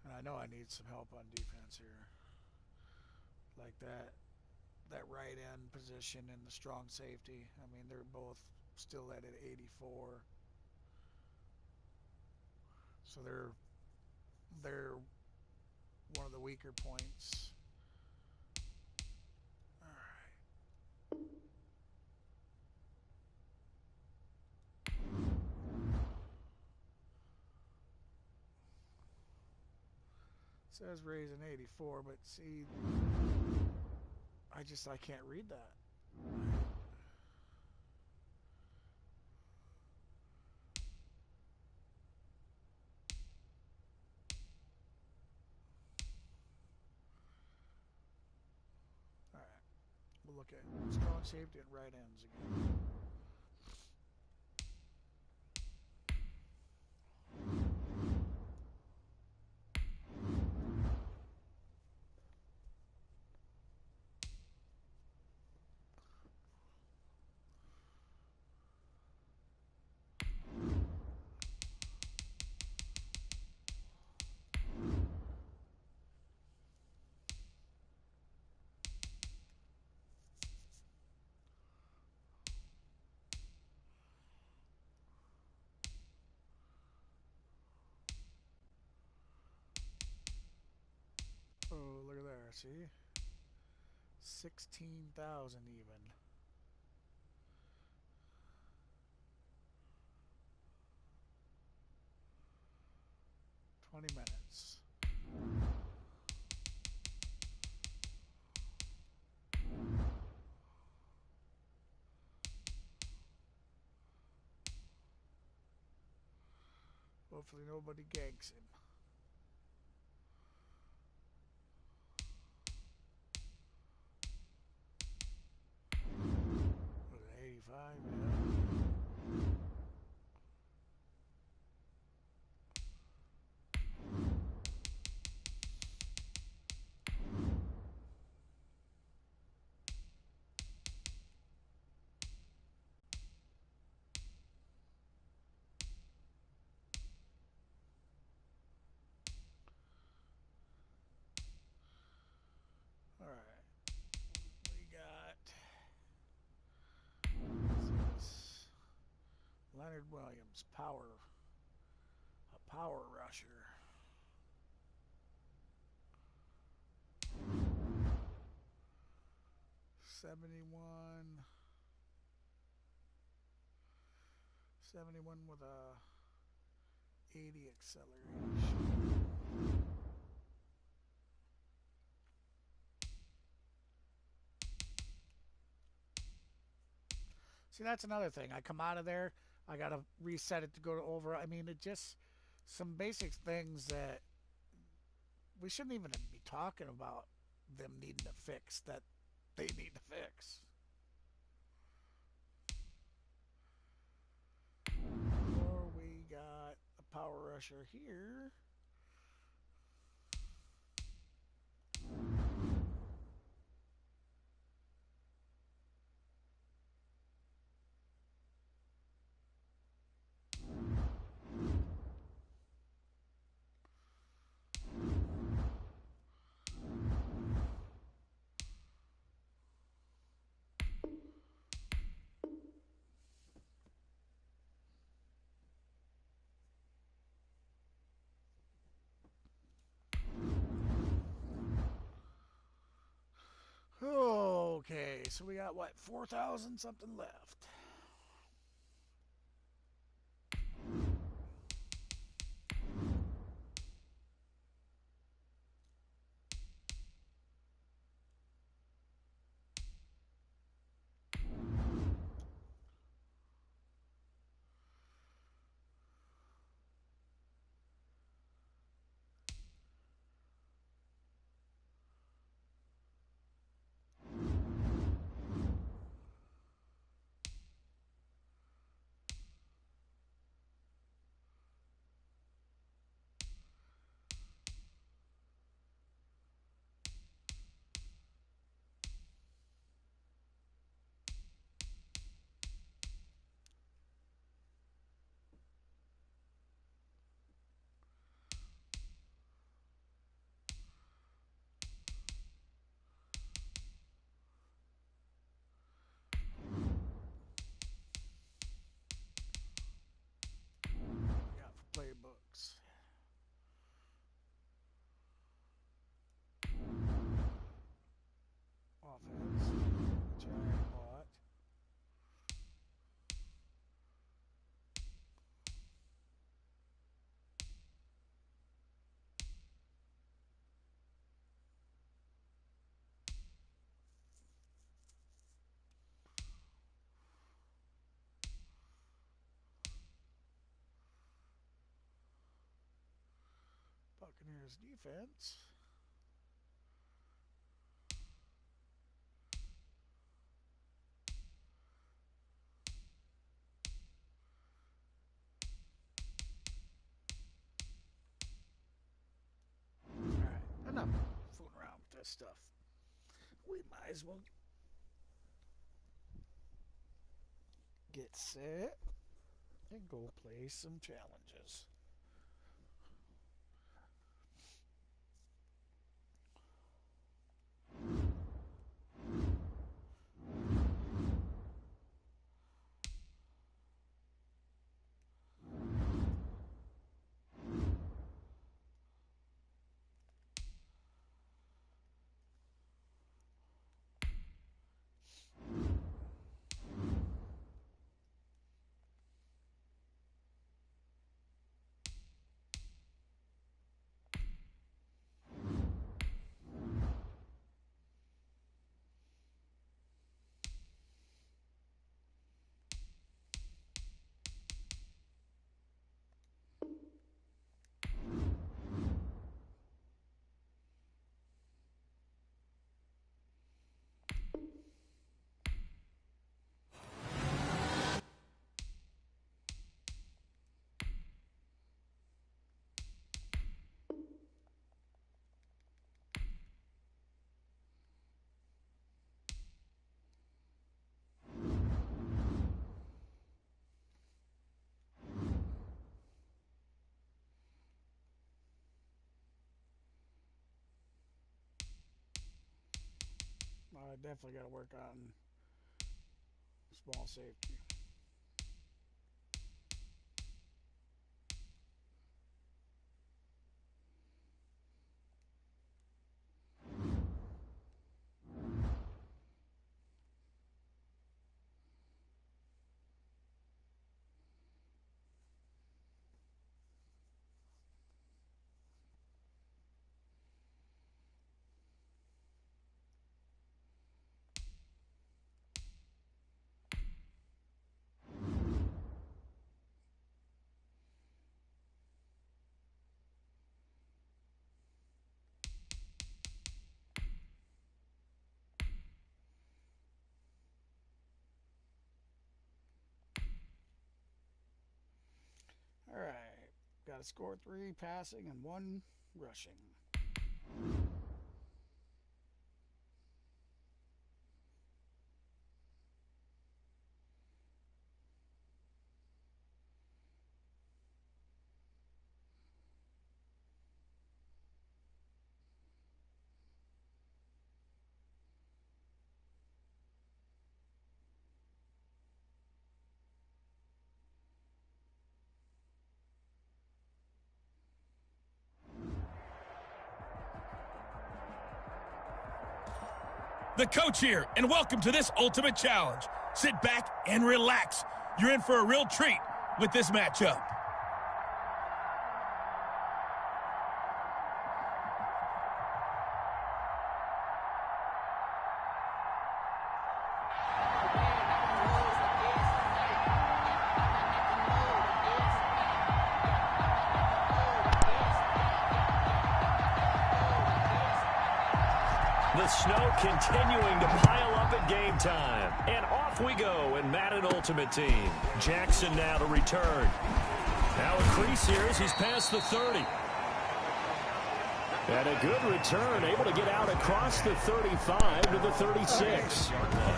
And I know I need some help on defense here. Like that right end position and the strong safety. I mean, they're both still at 84. So they're one of the weaker points. All right. It says raising 84, but see, I can't read that. All right. We'll look at strong safety and right ends again. see. 16,000 even. $20 minutes. Hopefully nobody ganks him. Was it 85? Yeah. All right. We got Leonard Williams, a power rusher. '71 with a 80 acceleration. See, that's another thing. I come out of there, I got to reset it to go to over. I mean, it just some basic things that we shouldn't even be talking about them needing to fix that they need to fix. Or we got a power rusher here. Okay, so we got what, 4,000 something left. We got for playbooks. Offense, which I bought. Buccaneers defense. Alright, enough fooling around with this stuff. We might as well get set and go play some challenges. I definitely got to work on small safety. All right, got to score 3 passing and 1 rushing. The coach here, and welcome to this ultimate challenge. Sit back and relax. You're in for a real treat with this matchup. The snow continuing to pile up at game time. And off we go in Madden Ultimate Team. Jackson now to return. Now a crease here as he's past the 30. And a good return, able to get out across the 35 to the 36.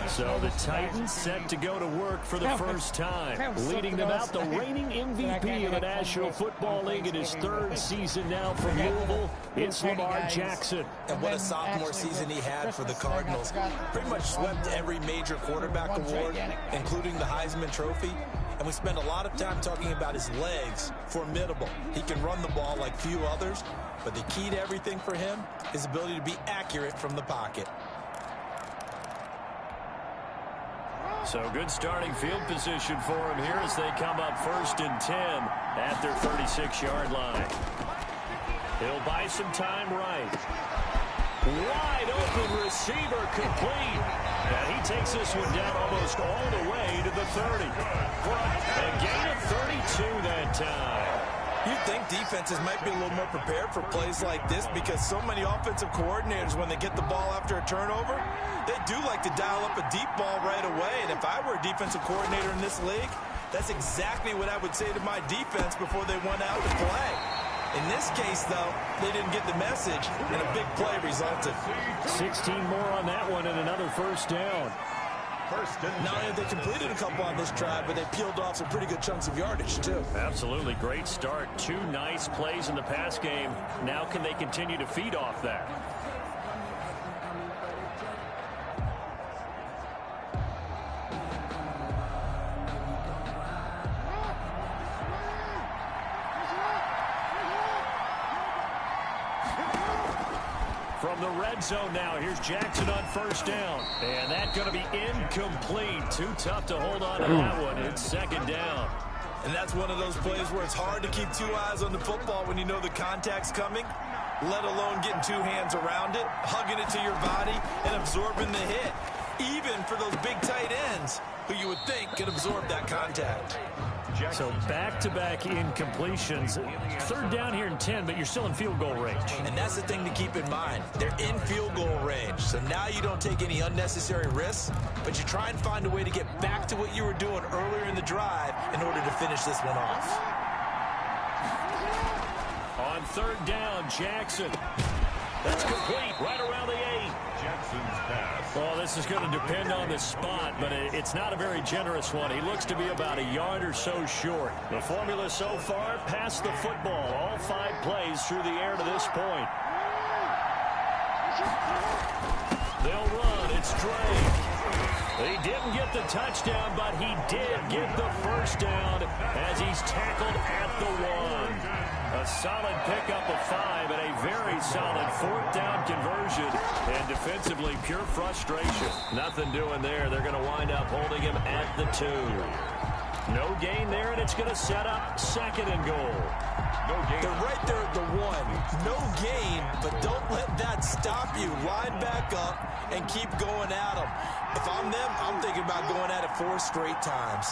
So the Titans set to go to work for the first time, leading them out the reigning MVP of the National Football League in his 3rd season now from Louisville. It's Lamar Jackson. And what a sophomore season he had for the Cardinals. Pretty much swept every major quarterback award, including the Heisman Trophy. And we spend a lot of time talking about his legs. Formidable. He can run the ball like few others. But the key to everything for him is the ability to be accurate from the pocket. So good starting field position for him here as they come up 1st and 10 at their 36-yard line. He'll buy some time right. Wide open receiver complete. And he takes this one down almost all the way to the 30. A gain of 32 that time. You'd think defenses might be a little more prepared for plays like this because so many offensive coordinators, when they get the ball after a turnover, they do like to dial up a deep ball right away. And if I were a defensive coordinator in this league, that's exactly what I would say to my defense before they went out to play. In this case, though, they didn't get the message, and a big play resulted. 16 more on that one and another 1st down. Not only have they completed a couple on this drive, but they peeled off some pretty good chunks of yardage, too. Absolutely. Great start. 2 nice plays in the pass game. Now can they continue to feed off that? From the red zone now, here's Jackson on 1st down. And that's going to be incomplete. Too tough to hold on to that one. It's 2nd down. And that's one of those plays where it's hard to keep 2 eyes on the football when you know the contact's coming, let alone getting 2 hands around it, hugging it to your body, and absorbing the hit. Even for those big tight ends who you would think could absorb that contact. So back-to-back incompletions. 3rd down here in 10, but you're still in field goal range. And that's the thing to keep in mind. They're in field goal range. So now you don't take any unnecessary risks, but you try and find a way to get back to what you were doing earlier in the drive in order to finish this one off. On 3rd down, Jackson. That's complete right around the 8. Jackson's pass. Well, this is going to depend on the spot, but it's not a very generous one. He looks to be about a yard or so short. The formula so far, pass the football. All 5 plays through the air to this point. They'll run. It's Drake. He didn't get the touchdown, but he did get the first down as he's tackled at the 1. A solid pickup of 5 and a very solid 4th down conversion. And defensively, pure frustration. Nothing doing there. They're going to wind up holding him at the 2. No gain there, and it's going to set up 2nd and goal. No gain. They're right there at the 1. No gain, but don't let that stop you. Line back up and keep going at them. If I'm them, I'm thinking about going at it 4 straight times.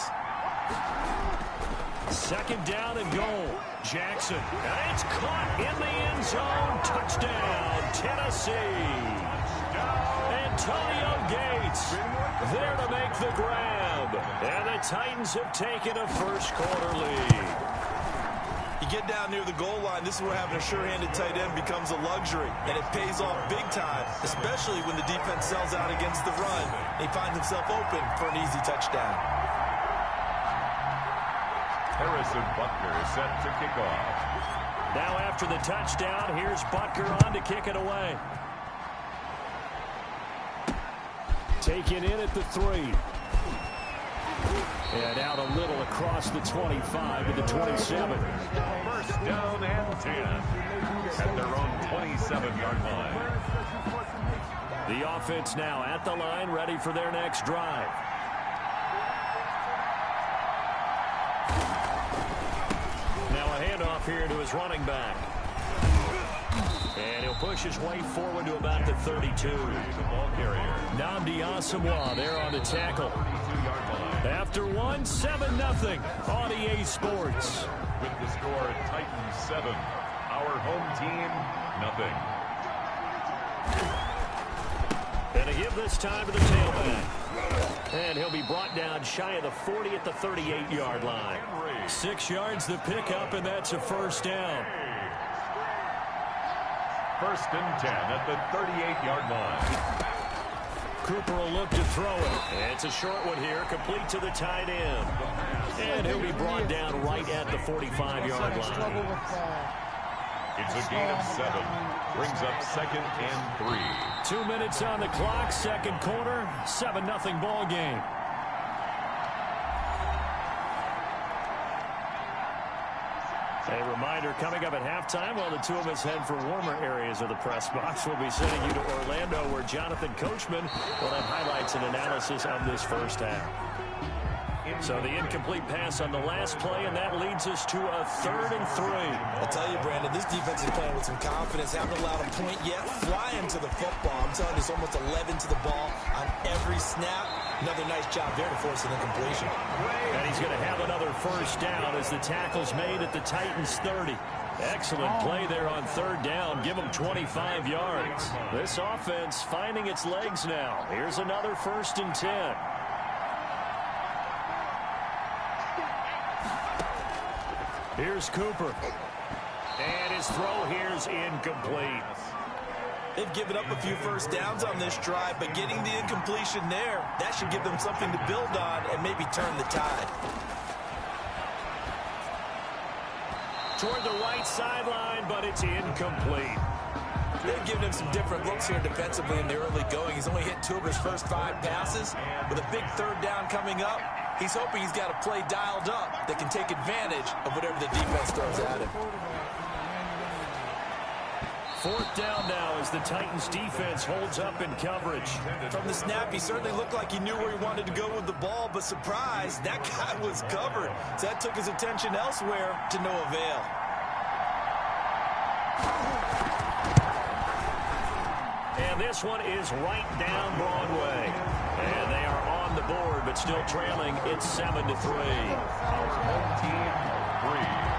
2nd down and goal. Jackson. And it's caught in the end zone. Touchdown, Tennessee. Antonio Gates there to make the grab. And the Titans have taken a first-quarter lead. You get down near the goal line, this is where having a sure-handed tight end becomes a luxury, and it pays off big time, especially when the defense sells out against the run. He finds himself open for an easy touchdown. Harrison Butker is set to kick off. Now after the touchdown, here's Butker on to kick it away. Taken in at the 3. And out a little across the 25 to the 27. First down and 10 at their own 27-yard line. The offense now at the line, ready for their next drive. Now a handoff here to his running back. And he'll push his way forward to about the 32. The ball carrier. Nnamdi Asomugha there on the tackle. After 1, 7-0 on EA Sports. With the score, Titans 7. Our home team, nothing. And to give this time to the tailback. And he'll be brought down shy of the 40 at the 38-yard line. 6 yards the pickup, and that's a first down. First and 10 at the 38-yard line. Cooper will look to throw it. It's a short one here, complete to the tight end. And he'll be brought down right at the 45-yard line. It's a gain of 7. Brings up 2nd and 3. 2 minutes on the clock, 2nd quarter, 7-0 ball game. A reminder coming up at halftime while the two of us head for warmer areas of the press box. We'll be sending you to Orlando where Jonathan Coachman will have highlights and analysis of this first half. So the incomplete pass on the last play, and that leads us to a 3rd and 3. I'll tell you, Brandon, this defense is playing with some confidence. Haven't allowed a point yet. Flying to the football. I'm telling you, it's almost 11 to the ball on every snap. Another nice job there to force an incompletion. And he's going to have another first down as the tackle's made at the Titans' 30. Excellent play there on 3rd down. Give them 25 yards. This offense finding its legs now. Here's another 1st and 10. Here's Cooper. And his throw here's incomplete. They've given up a few first downs on this drive, but getting the incompletion there, that should give them something to build on and maybe turn the tide. Toward the right sideline, but it's incomplete. They've given him some different looks here defensively in the early going. He's only hit 2 of his first 5 passes. With a big 3rd down coming up, he's hoping he's got a play dialed up that can take advantage of whatever the defense throws at him. 4th down now as the Titans defense holds up in coverage. From the snap, he certainly looked like he knew where he wanted to go with the ball, but surprise, that guy was covered. So that took his attention elsewhere to no avail. And this one is right down Broadway. And they are on the board, but still trailing. It's 7-3. Our home team, 3.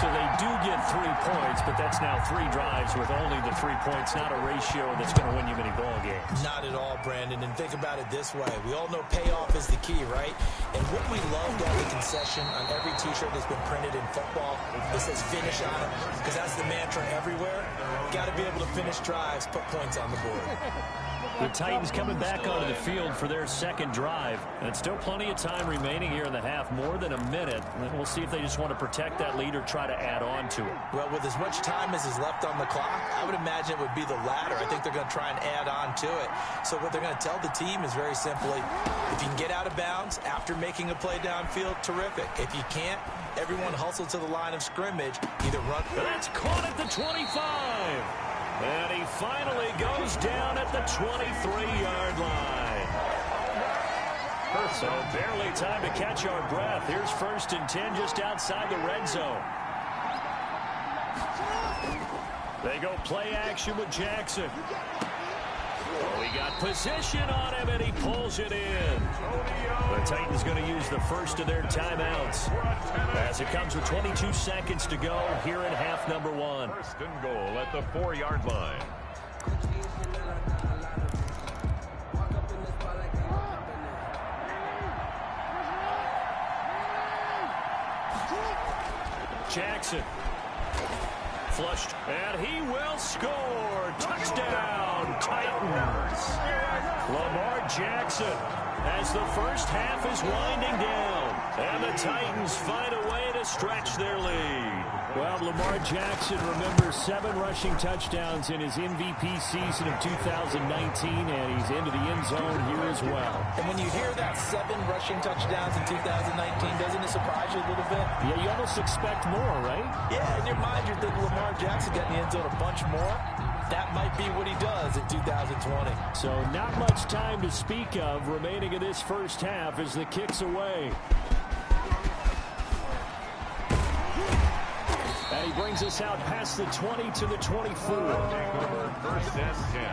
So they do get 3 points, but that's now 3 drives with only the 3 points, not a ratio that's going to win you many ball games. Not at all, Brandon, and think about it this way. We all know payoff is the key, right? And what we loved on the concession on every T-shirt that's been printed in football, it says finish on it, because that's the mantra everywhere. Got to be able to finish drives, put points on the board. The Titans coming back onto the field for their second drive. And still plenty of time remaining here in the half, more than a minute. And we'll see if they just want to protect that lead or try to add on to it. Well, with as much time as is left on the clock, I would imagine it would be the latter. I think they're going to try and add on to it. So what they're going to tell the team is very simply, if you can get out of bounds after making a play downfield, terrific. If you can't, everyone hustle to the line of scrimmage, either run. That's caught at the 25. And he finally goes down at the 23-yard line. So barely time to catch our breath. Here's 1st and 10 just outside the red zone. They go play action with Jackson. We got position on him, and he pulls it in. The Titans going to use the first of their timeouts as it comes with 22 seconds to go here in half number 1. 1st and goal at the 4-yard line. Jackson. Flushed, and he will score. Touchdown, Titans. Lamar Jackson as the first half is winding down. And the Titans find a way to stretch their lead. Well, Lamar Jackson, remember, 7 rushing touchdowns in his MVP season of 2019, and he's into the end zone here as well. And when you hear that 7 rushing touchdowns in 2019, doesn't it surprise you a little bit? Yeah, you almost expect more, right? Yeah, in your mind, you're thinking Lamar Jackson got in the end zone a bunch more. That might be what he does in 2020. So not much time to speak of remaining in this first half as the kick's away. And he brings us out past the 20 to the 24. Take over 1st and 10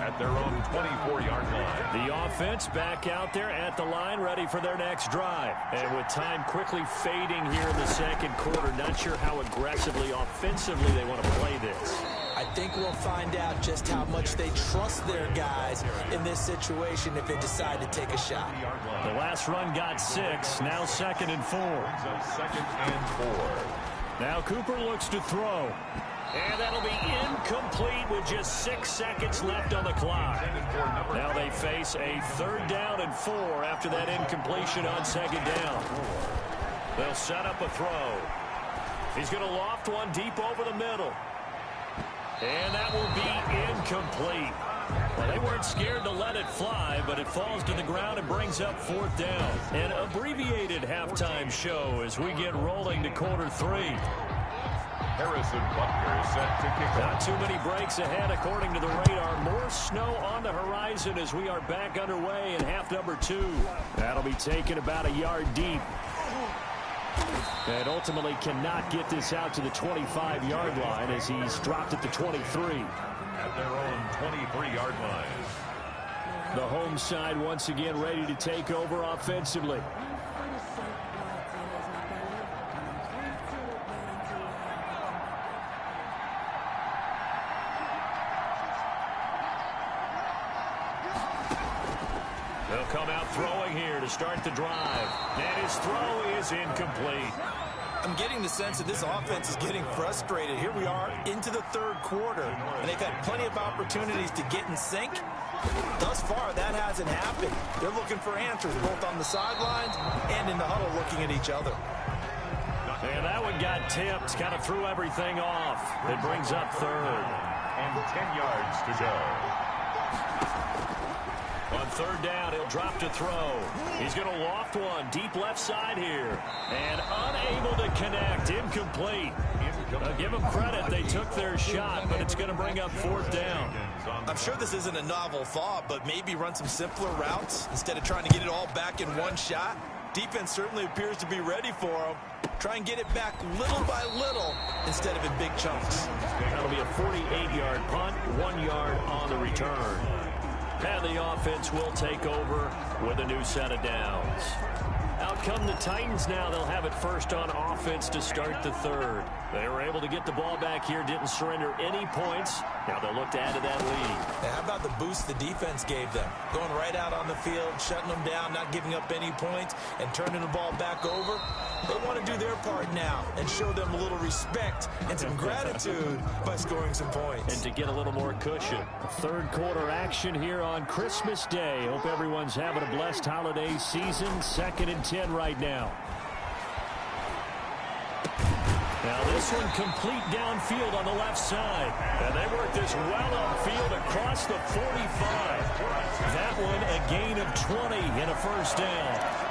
at their own 24-yard line. The offense back out there at the line, ready for their next drive. And with time quickly fading here in the second quarter, not sure how aggressively, offensively they want to play this. I think we'll find out just how much they trust their guys in this situation if they decide to take a shot. The last run got 6, now 2nd and 4. 2nd and 4. Now Cooper looks to throw. And that'll be incomplete with just 6 seconds left on the clock. Now they face a 3rd down and 4 after that incompletion on 2nd down. They'll set up a throw. He's going to loft one deep over the middle. And that will be incomplete. Well, they weren't scared to let it fly, but it falls to the ground and brings up 4th down. An abbreviated halftime show as we get rolling to quarter 3. Harrison Butker set to kick Not off. too many breaks ahead according to the radar. More snow on the horizon as we are back underway in half number 2. That'll be taken about a yard deep. And ultimately cannot get this out to the 25-yard line as he's dropped at the 23. At their own 23-yard line. The home side once again ready to take over offensively. They'll come out throwing here to start the drive. And his throw is incomplete. I'm getting the sense that this offense is getting frustrated. Here we are into the 3rd quarter, and they've had plenty of opportunities to get in sync. Thus far, that hasn't happened. They're looking for answers both on the sidelines and in the huddle looking at each other. And that one got tipped, kind of threw everything off. It brings up 3rd. And 10 yards to go. On 3rd down, he'll drop to throw. He's going to loft one deep left side here. And unable to connect. Incomplete. I'll give them credit. They took their shot, but it's going to bring up 4th down. I'm sure this isn't a novel thought, but maybe run some simpler routes instead of trying to get it all back in one shot. Defense certainly appears to be ready for them. Try and get it back little by little instead of in big chunks. That'll be a 48-yard punt, 1 yard on the return. And the offense will take over with a new set of downs. Out come the Titans now. They'll have it first on offense to start the third. They were able to get the ball back here, didn't surrender any points. Now they'll look to add to that lead. How about the boost the defense gave them? Going right out on the field, shutting them down, not giving up any points, and turning the ball back over. They want to do their part now and show them a little respect and some gratitude by scoring some points. And to get a little more cushion. Third quarter action here on Christmas Day. Hope everyone's having a blessed holiday season. 2nd and 10 right now. Now this one complete downfield on the left side. And they work this well upfield across the 45. That one a gain of 20 in a first down.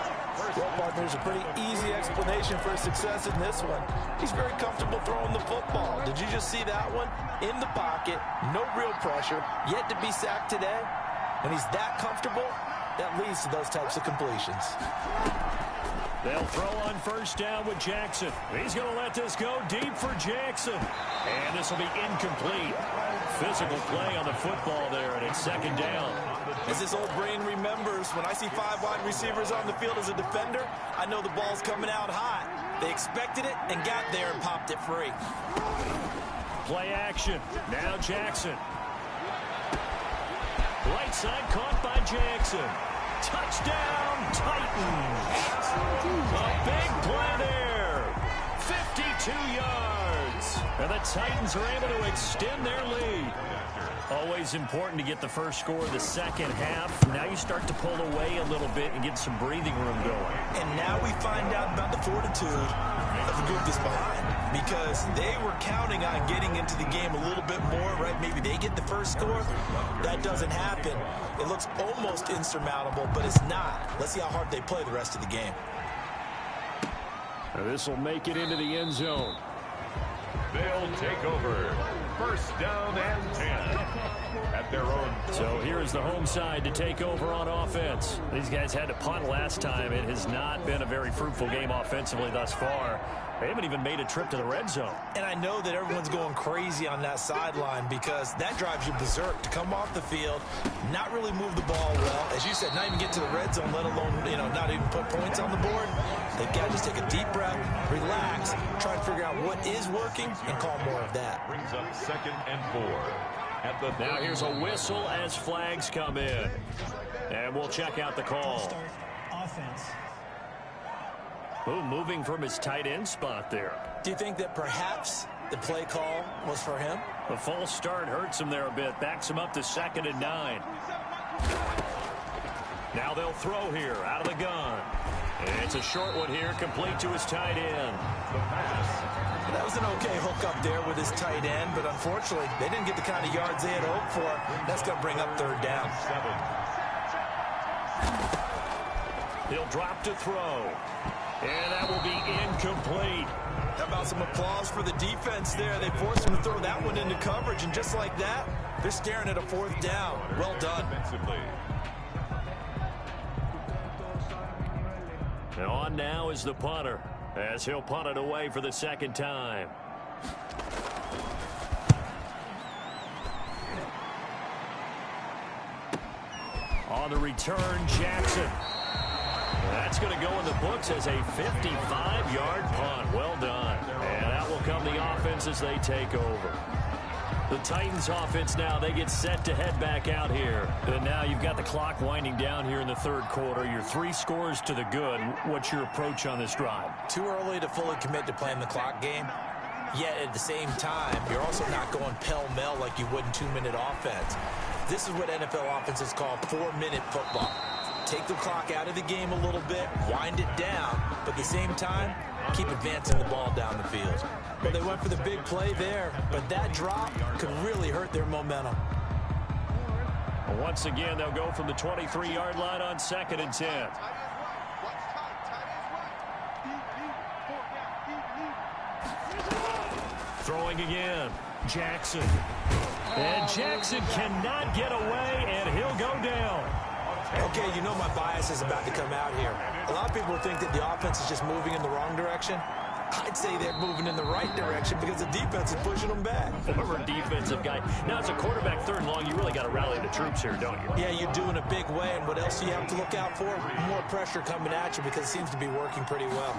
Well, partner, there's a pretty easy explanation for his success in this one. He's very comfortable throwing the football. Did you just see that one? In the pocket, no real pressure, yet to be sacked today. When he's that comfortable, that leads to those types of completions. They'll throw on first down with Jackson. He's going to let this go deep for Jackson. And this will be incomplete. Physical play on the football there, and it's 2nd down. As this old brain remembers, when I see 5 wide receivers on the field as a defender, I know the ball's coming out hot. They expected it and got there and popped it free. Play action. Now Jackson. Right side caught by Jackson. Touchdown, Titans. A big play there. 52 yards. And the Titans are able to extend their lead. Always important to get the first score of the second half. Now you start to pull away a little bit and get some breathing room going. And now we find out about the fortitude of the group that's behind, because they were counting on getting into the game a little bit more, right? Maybe they get the first score. That doesn't happen. It looks almost insurmountable, but it's not. Let's see how hard they play the rest of the game. This will make it into the end zone. They'll take over. First down and 10 at their own. So here's the home side to take over on offense. These guys had to punt last time. It has not been a very fruitful game offensively thus far. They haven't even made a trip to the red zone. And I know that everyone's going crazy on that sideline, because that drives you berserk to come off the field, not really move the ball well. As you said, not even get to the red zone, let alone, not even put points on the board. They've got to just take a deep breath, relax, try to figure out what is working, and call more of that. Brings up 2nd and 4. Now here's a whistle as flags come in. And we'll check out the call. Start offense. Moving from his tight end spot there. Do you think that perhaps the play call was for him? The false start hurts him there a bit. Backs him up to 2nd and 9. Now they'll throw here out of the gun. It's a short one here, complete to his tight end. That was an okay hook up there with his tight end, but unfortunately, they didn't get the kind of yards they had hoped for. That's going to bring up 3rd down. He'll drop to throw. And that will be incomplete. How about some applause for the defense there? They forced him to throw that one into coverage, and just like that, they're staring at a 4th down. Well done. And on now is the punter, as he'll punt it away for the 2nd time. On the return, Jackson. That's going to go in the books as a 55-yard punt. Well done. And that will come the offense as they take over. The Titans offense now, they get set to head back out here. And now you've got the clock winding down here in the 3rd quarter. You're 3 scores to the good. What's your approach on this drive? Too early to fully commit to playing the clock game. Yet at the same time, you're also not going pell-mell like you would in 2-minute offense. This is what NFL offenses call 4-minute football. Take the clock out of the game a little bit, wind it down, but at the same time, keep advancing the ball down the field. Well, they went for the big play there, but that drop could really hurt their momentum. Once again, they'll go from the 23-yard line on 2nd and 10. Throwing again, Jackson. And Jackson cannot get away, and he'll go down. Okay, you know my bias is about to come out here. A lot of people think that the offense is just moving in the wrong direction. I'd say they're moving in the right direction because the defense is pushing them back. Former defensive guy. Now, as a quarterback, 3rd and long, you really got to rally the troops here, don't you? Yeah, you do in a big way. And what else do you have to look out for? More pressure coming at you because it seems to be working pretty well.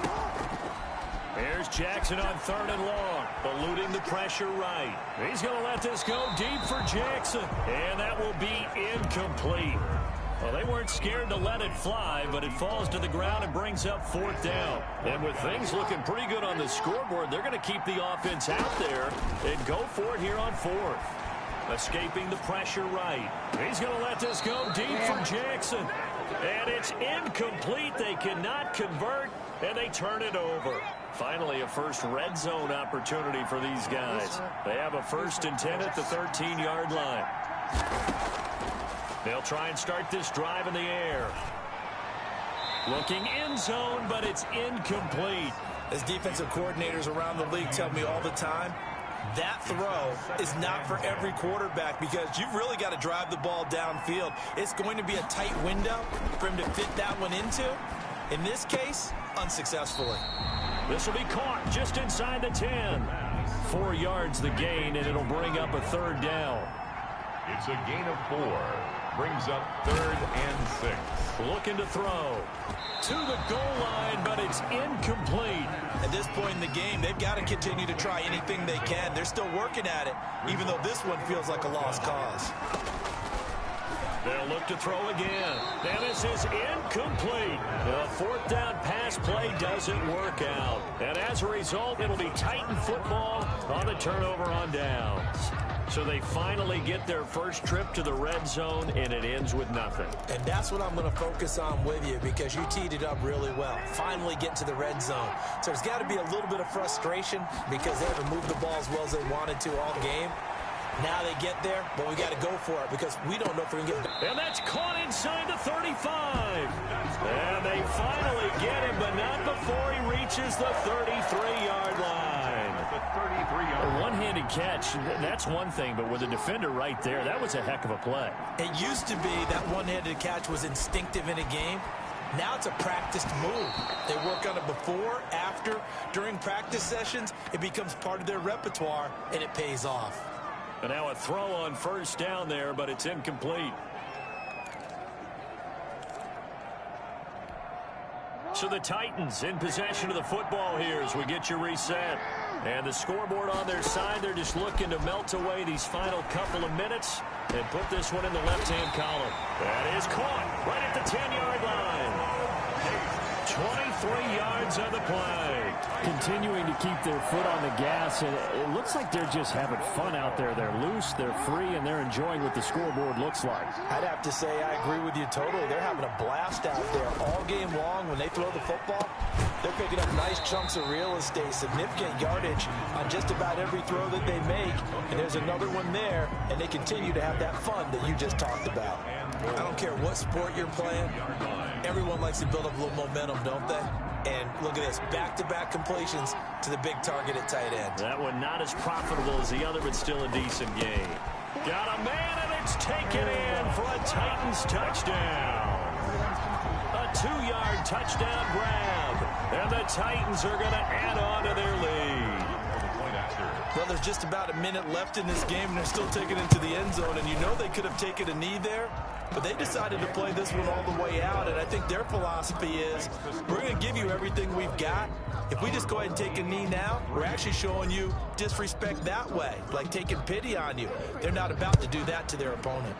Here's Jackson on 3rd and long, eluding the pressure right. He's going to let this go deep for Jackson, and that will be incomplete. Well, they weren't scared to let it fly, but it falls to the ground and brings up 4th down. And with things looking pretty good on the scoreboard, they're going to keep the offense out there and go for it here on 4th. Escaping the pressure right. He's going to let this go deep for Jackson. And it's incomplete. They cannot convert, and they turn it over. Finally, a first red zone opportunity for these guys. They have a 1st and 10 at the 13-yard line. They'll try and start this drive in the air. Looking end zone, but it's incomplete. As defensive coordinators around the league tell me all the time, that throw is not for every quarterback because you've really got to drive the ball downfield. It's going to be a tight window for him to fit that one into. In this case, unsuccessfully. This will be caught just inside the 10. 4 yards the gain, and it'll bring up a 3rd down. It's a gain of 4. Brings up 3rd and 6. Looking to throw to the goal line, but it's incomplete. At this point in the game, they've got to continue to try anything they can. They're still working at it, even though this one feels like a lost cause. They'll look to throw again. And this is incomplete. The 4th down pass play doesn't work out. And as a result, it'll be Titan football on the turnover on downs. So they finally get their first trip to the red zone, and it ends with nothing. And that's what I'm going to focus on with you because you teed it up really well. Finally get to the red zone. So there's got to be a little bit of frustration because they haven't moved the ball as well as they wanted to all game. Now they get there, but we got to go for it because we don't know if we're going to get back. And that's caught inside the 35. And they finally get him, but not before he reaches the 33-yard line. A one-handed catch, that's one thing, but with a defender right there, that was a heck of a play. It used to be that one-handed catch was instinctive in a game. Now it's a practiced move. They work on it before, after, during practice sessions. It becomes part of their repertoire, and it pays off. And now a throw on 1st down there, but it's incomplete. So the Titans in possession of the football here as we get you reset. And the scoreboard on their side, they're just looking to melt away these final couple of minutes and put this one in the left-hand column. That is caught right at the 10-yard line. 23 yards on the play. Continuing to keep their foot on the gas, and it looks like they're just having fun out there. They're loose, they're free, and they're enjoying what the scoreboard looks like. I'd have to say I agree with you totally. They're having a blast out there all game long. When they throw the football, they're picking up nice chunks of real estate, significant yardage on just about every throw that they make. And there's another one there, and they continue to have that fun that you just talked about. I don't care what sport you're playing. Everyone likes to build up a little momentum, don't they? And look at this, back-to-back completions to the big target at tight end. That one not as profitable as the other, but still a decent game. Got a man, and it's taken in for a Titans touchdown. A 2-yard touchdown grab. And the Titans are going to add on to their lead. Well, there's just about a minute left in this game, and they're still taking it to the end zone. And you know they could have taken a knee there, but they decided to play this one all the way out. And I think their philosophy is, we're going to give you everything we've got. If we just go ahead and take a knee now, we're actually showing you disrespect that way, like taking pity on you. They're not about to do that to their opponent.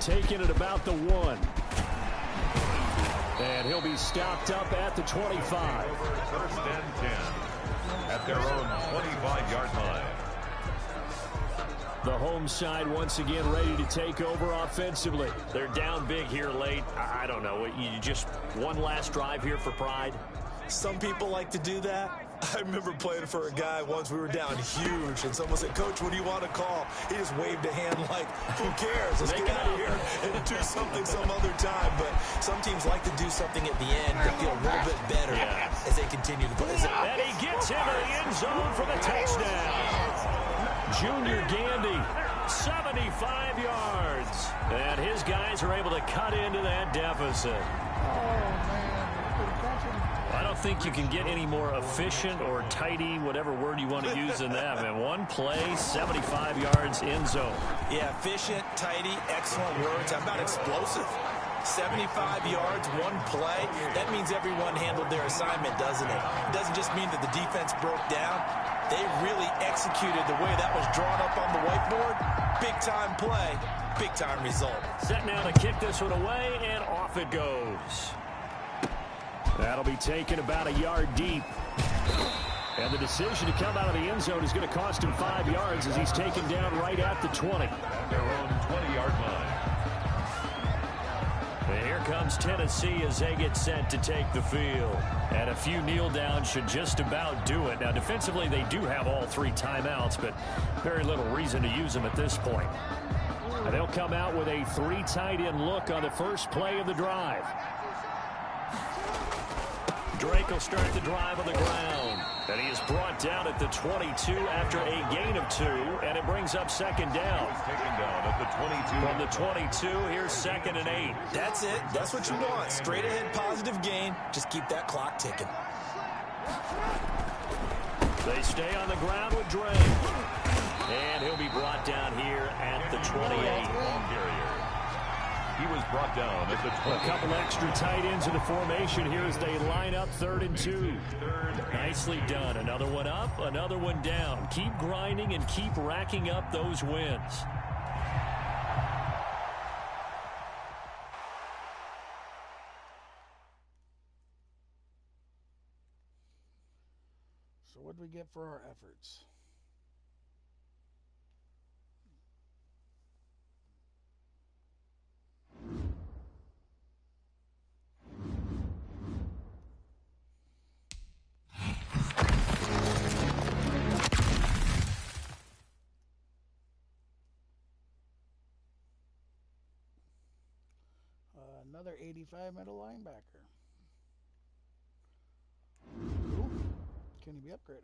Taking it about the 1. And he'll be stopped up at the 25. 1st and 10 at their own 25-yard line. The home side once again ready to take over offensively. They're down big here late. I don't know. You just one last drive here for pride. Some people like to do that. I remember playing for a guy once. We were down huge, and someone said, "Coach, what do you want to call?" He just waved a hand like, who cares? Let's get out of here and do something some other time. But some teams like to do something at the end to feel a little bit better as they continue to play. And he gets into the end zone for the touchdown. Junior Gandy, 75 yards. And his guys are able to cut into that deficit. Oh, man. A think you can get any more efficient or tidy, whatever word you want to use in that. Man, one play, 75 yards in zone. Yeah, efficient, tidy, excellent words. How about explosive? 75 yards, one play. That means everyone handled their assignment, doesn't it? It doesn't just mean that the defense broke down. They really executed the way that was drawn up on the whiteboard. Big-time play, big-time result. Set now to kick this one away, and off it goes. That'll be taken about a yard deep. And the decision to come out of the end zone is going to cost him 5 yards as he's taken down right at the 20. At their own 20-yard line. And here comes Tennessee as they get set to take the field. And a few kneel downs should just about do it. Now, defensively, they do have all 3 timeouts, but very little reason to use them at this point. And they'll come out with a 3 tight end look on the first play of the drive. Drake will start the drive on the ground. And he is brought down at the 22 after a gain of 2, and it brings up second down. He's taken down at the 22. From the 22, here's 2nd and 8. That's it. That's what you want. Straight ahead positive gain. Just keep that clock ticking. They stay on the ground with Drake. And he'll be brought down here at the 28. He was brought down at the 20. A couple extra tight ends in the formation here as they line up 3rd and 2. Nicely done. Another one up, another one down. Keep grinding and keep racking up those wins. So what do we get for our efforts? Another 85 middle linebacker. Ooh, can he be upgraded?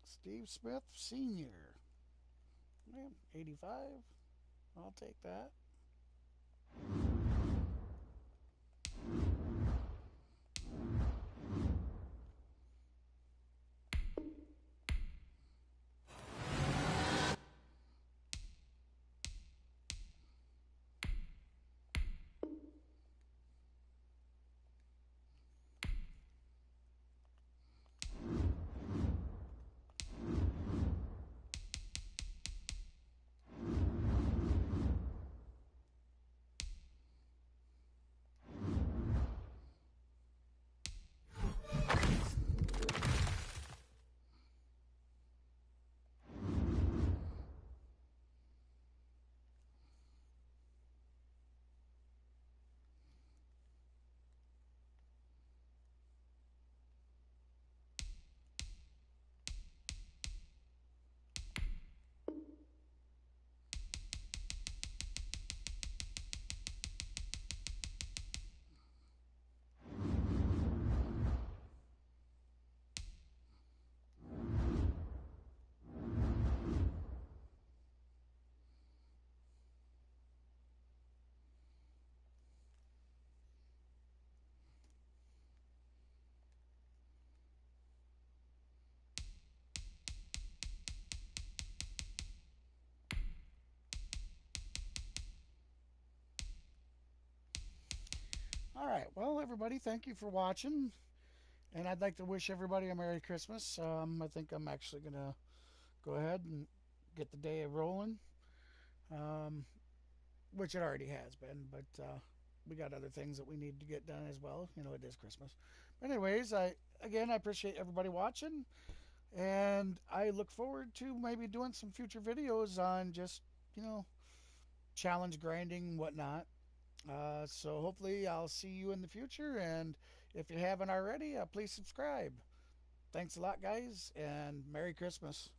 Steve Smith Sr. Yeah, 85. I'll take that. All right. Well, everybody, thank you for watching. And I'd like to wish everybody a Merry Christmas. I think I'm actually going to go ahead and get the day rolling, which it already has been. But we got other things that we need to get done as well. You know, it is Christmas. But anyways, I appreciate everybody watching. And I look forward to maybe doing some future videos on just, challenge grinding, whatnot. So hopefully I'll see you in the future, and if you haven't already, please subscribe. Thanks a lot, guys, and Merry Christmas.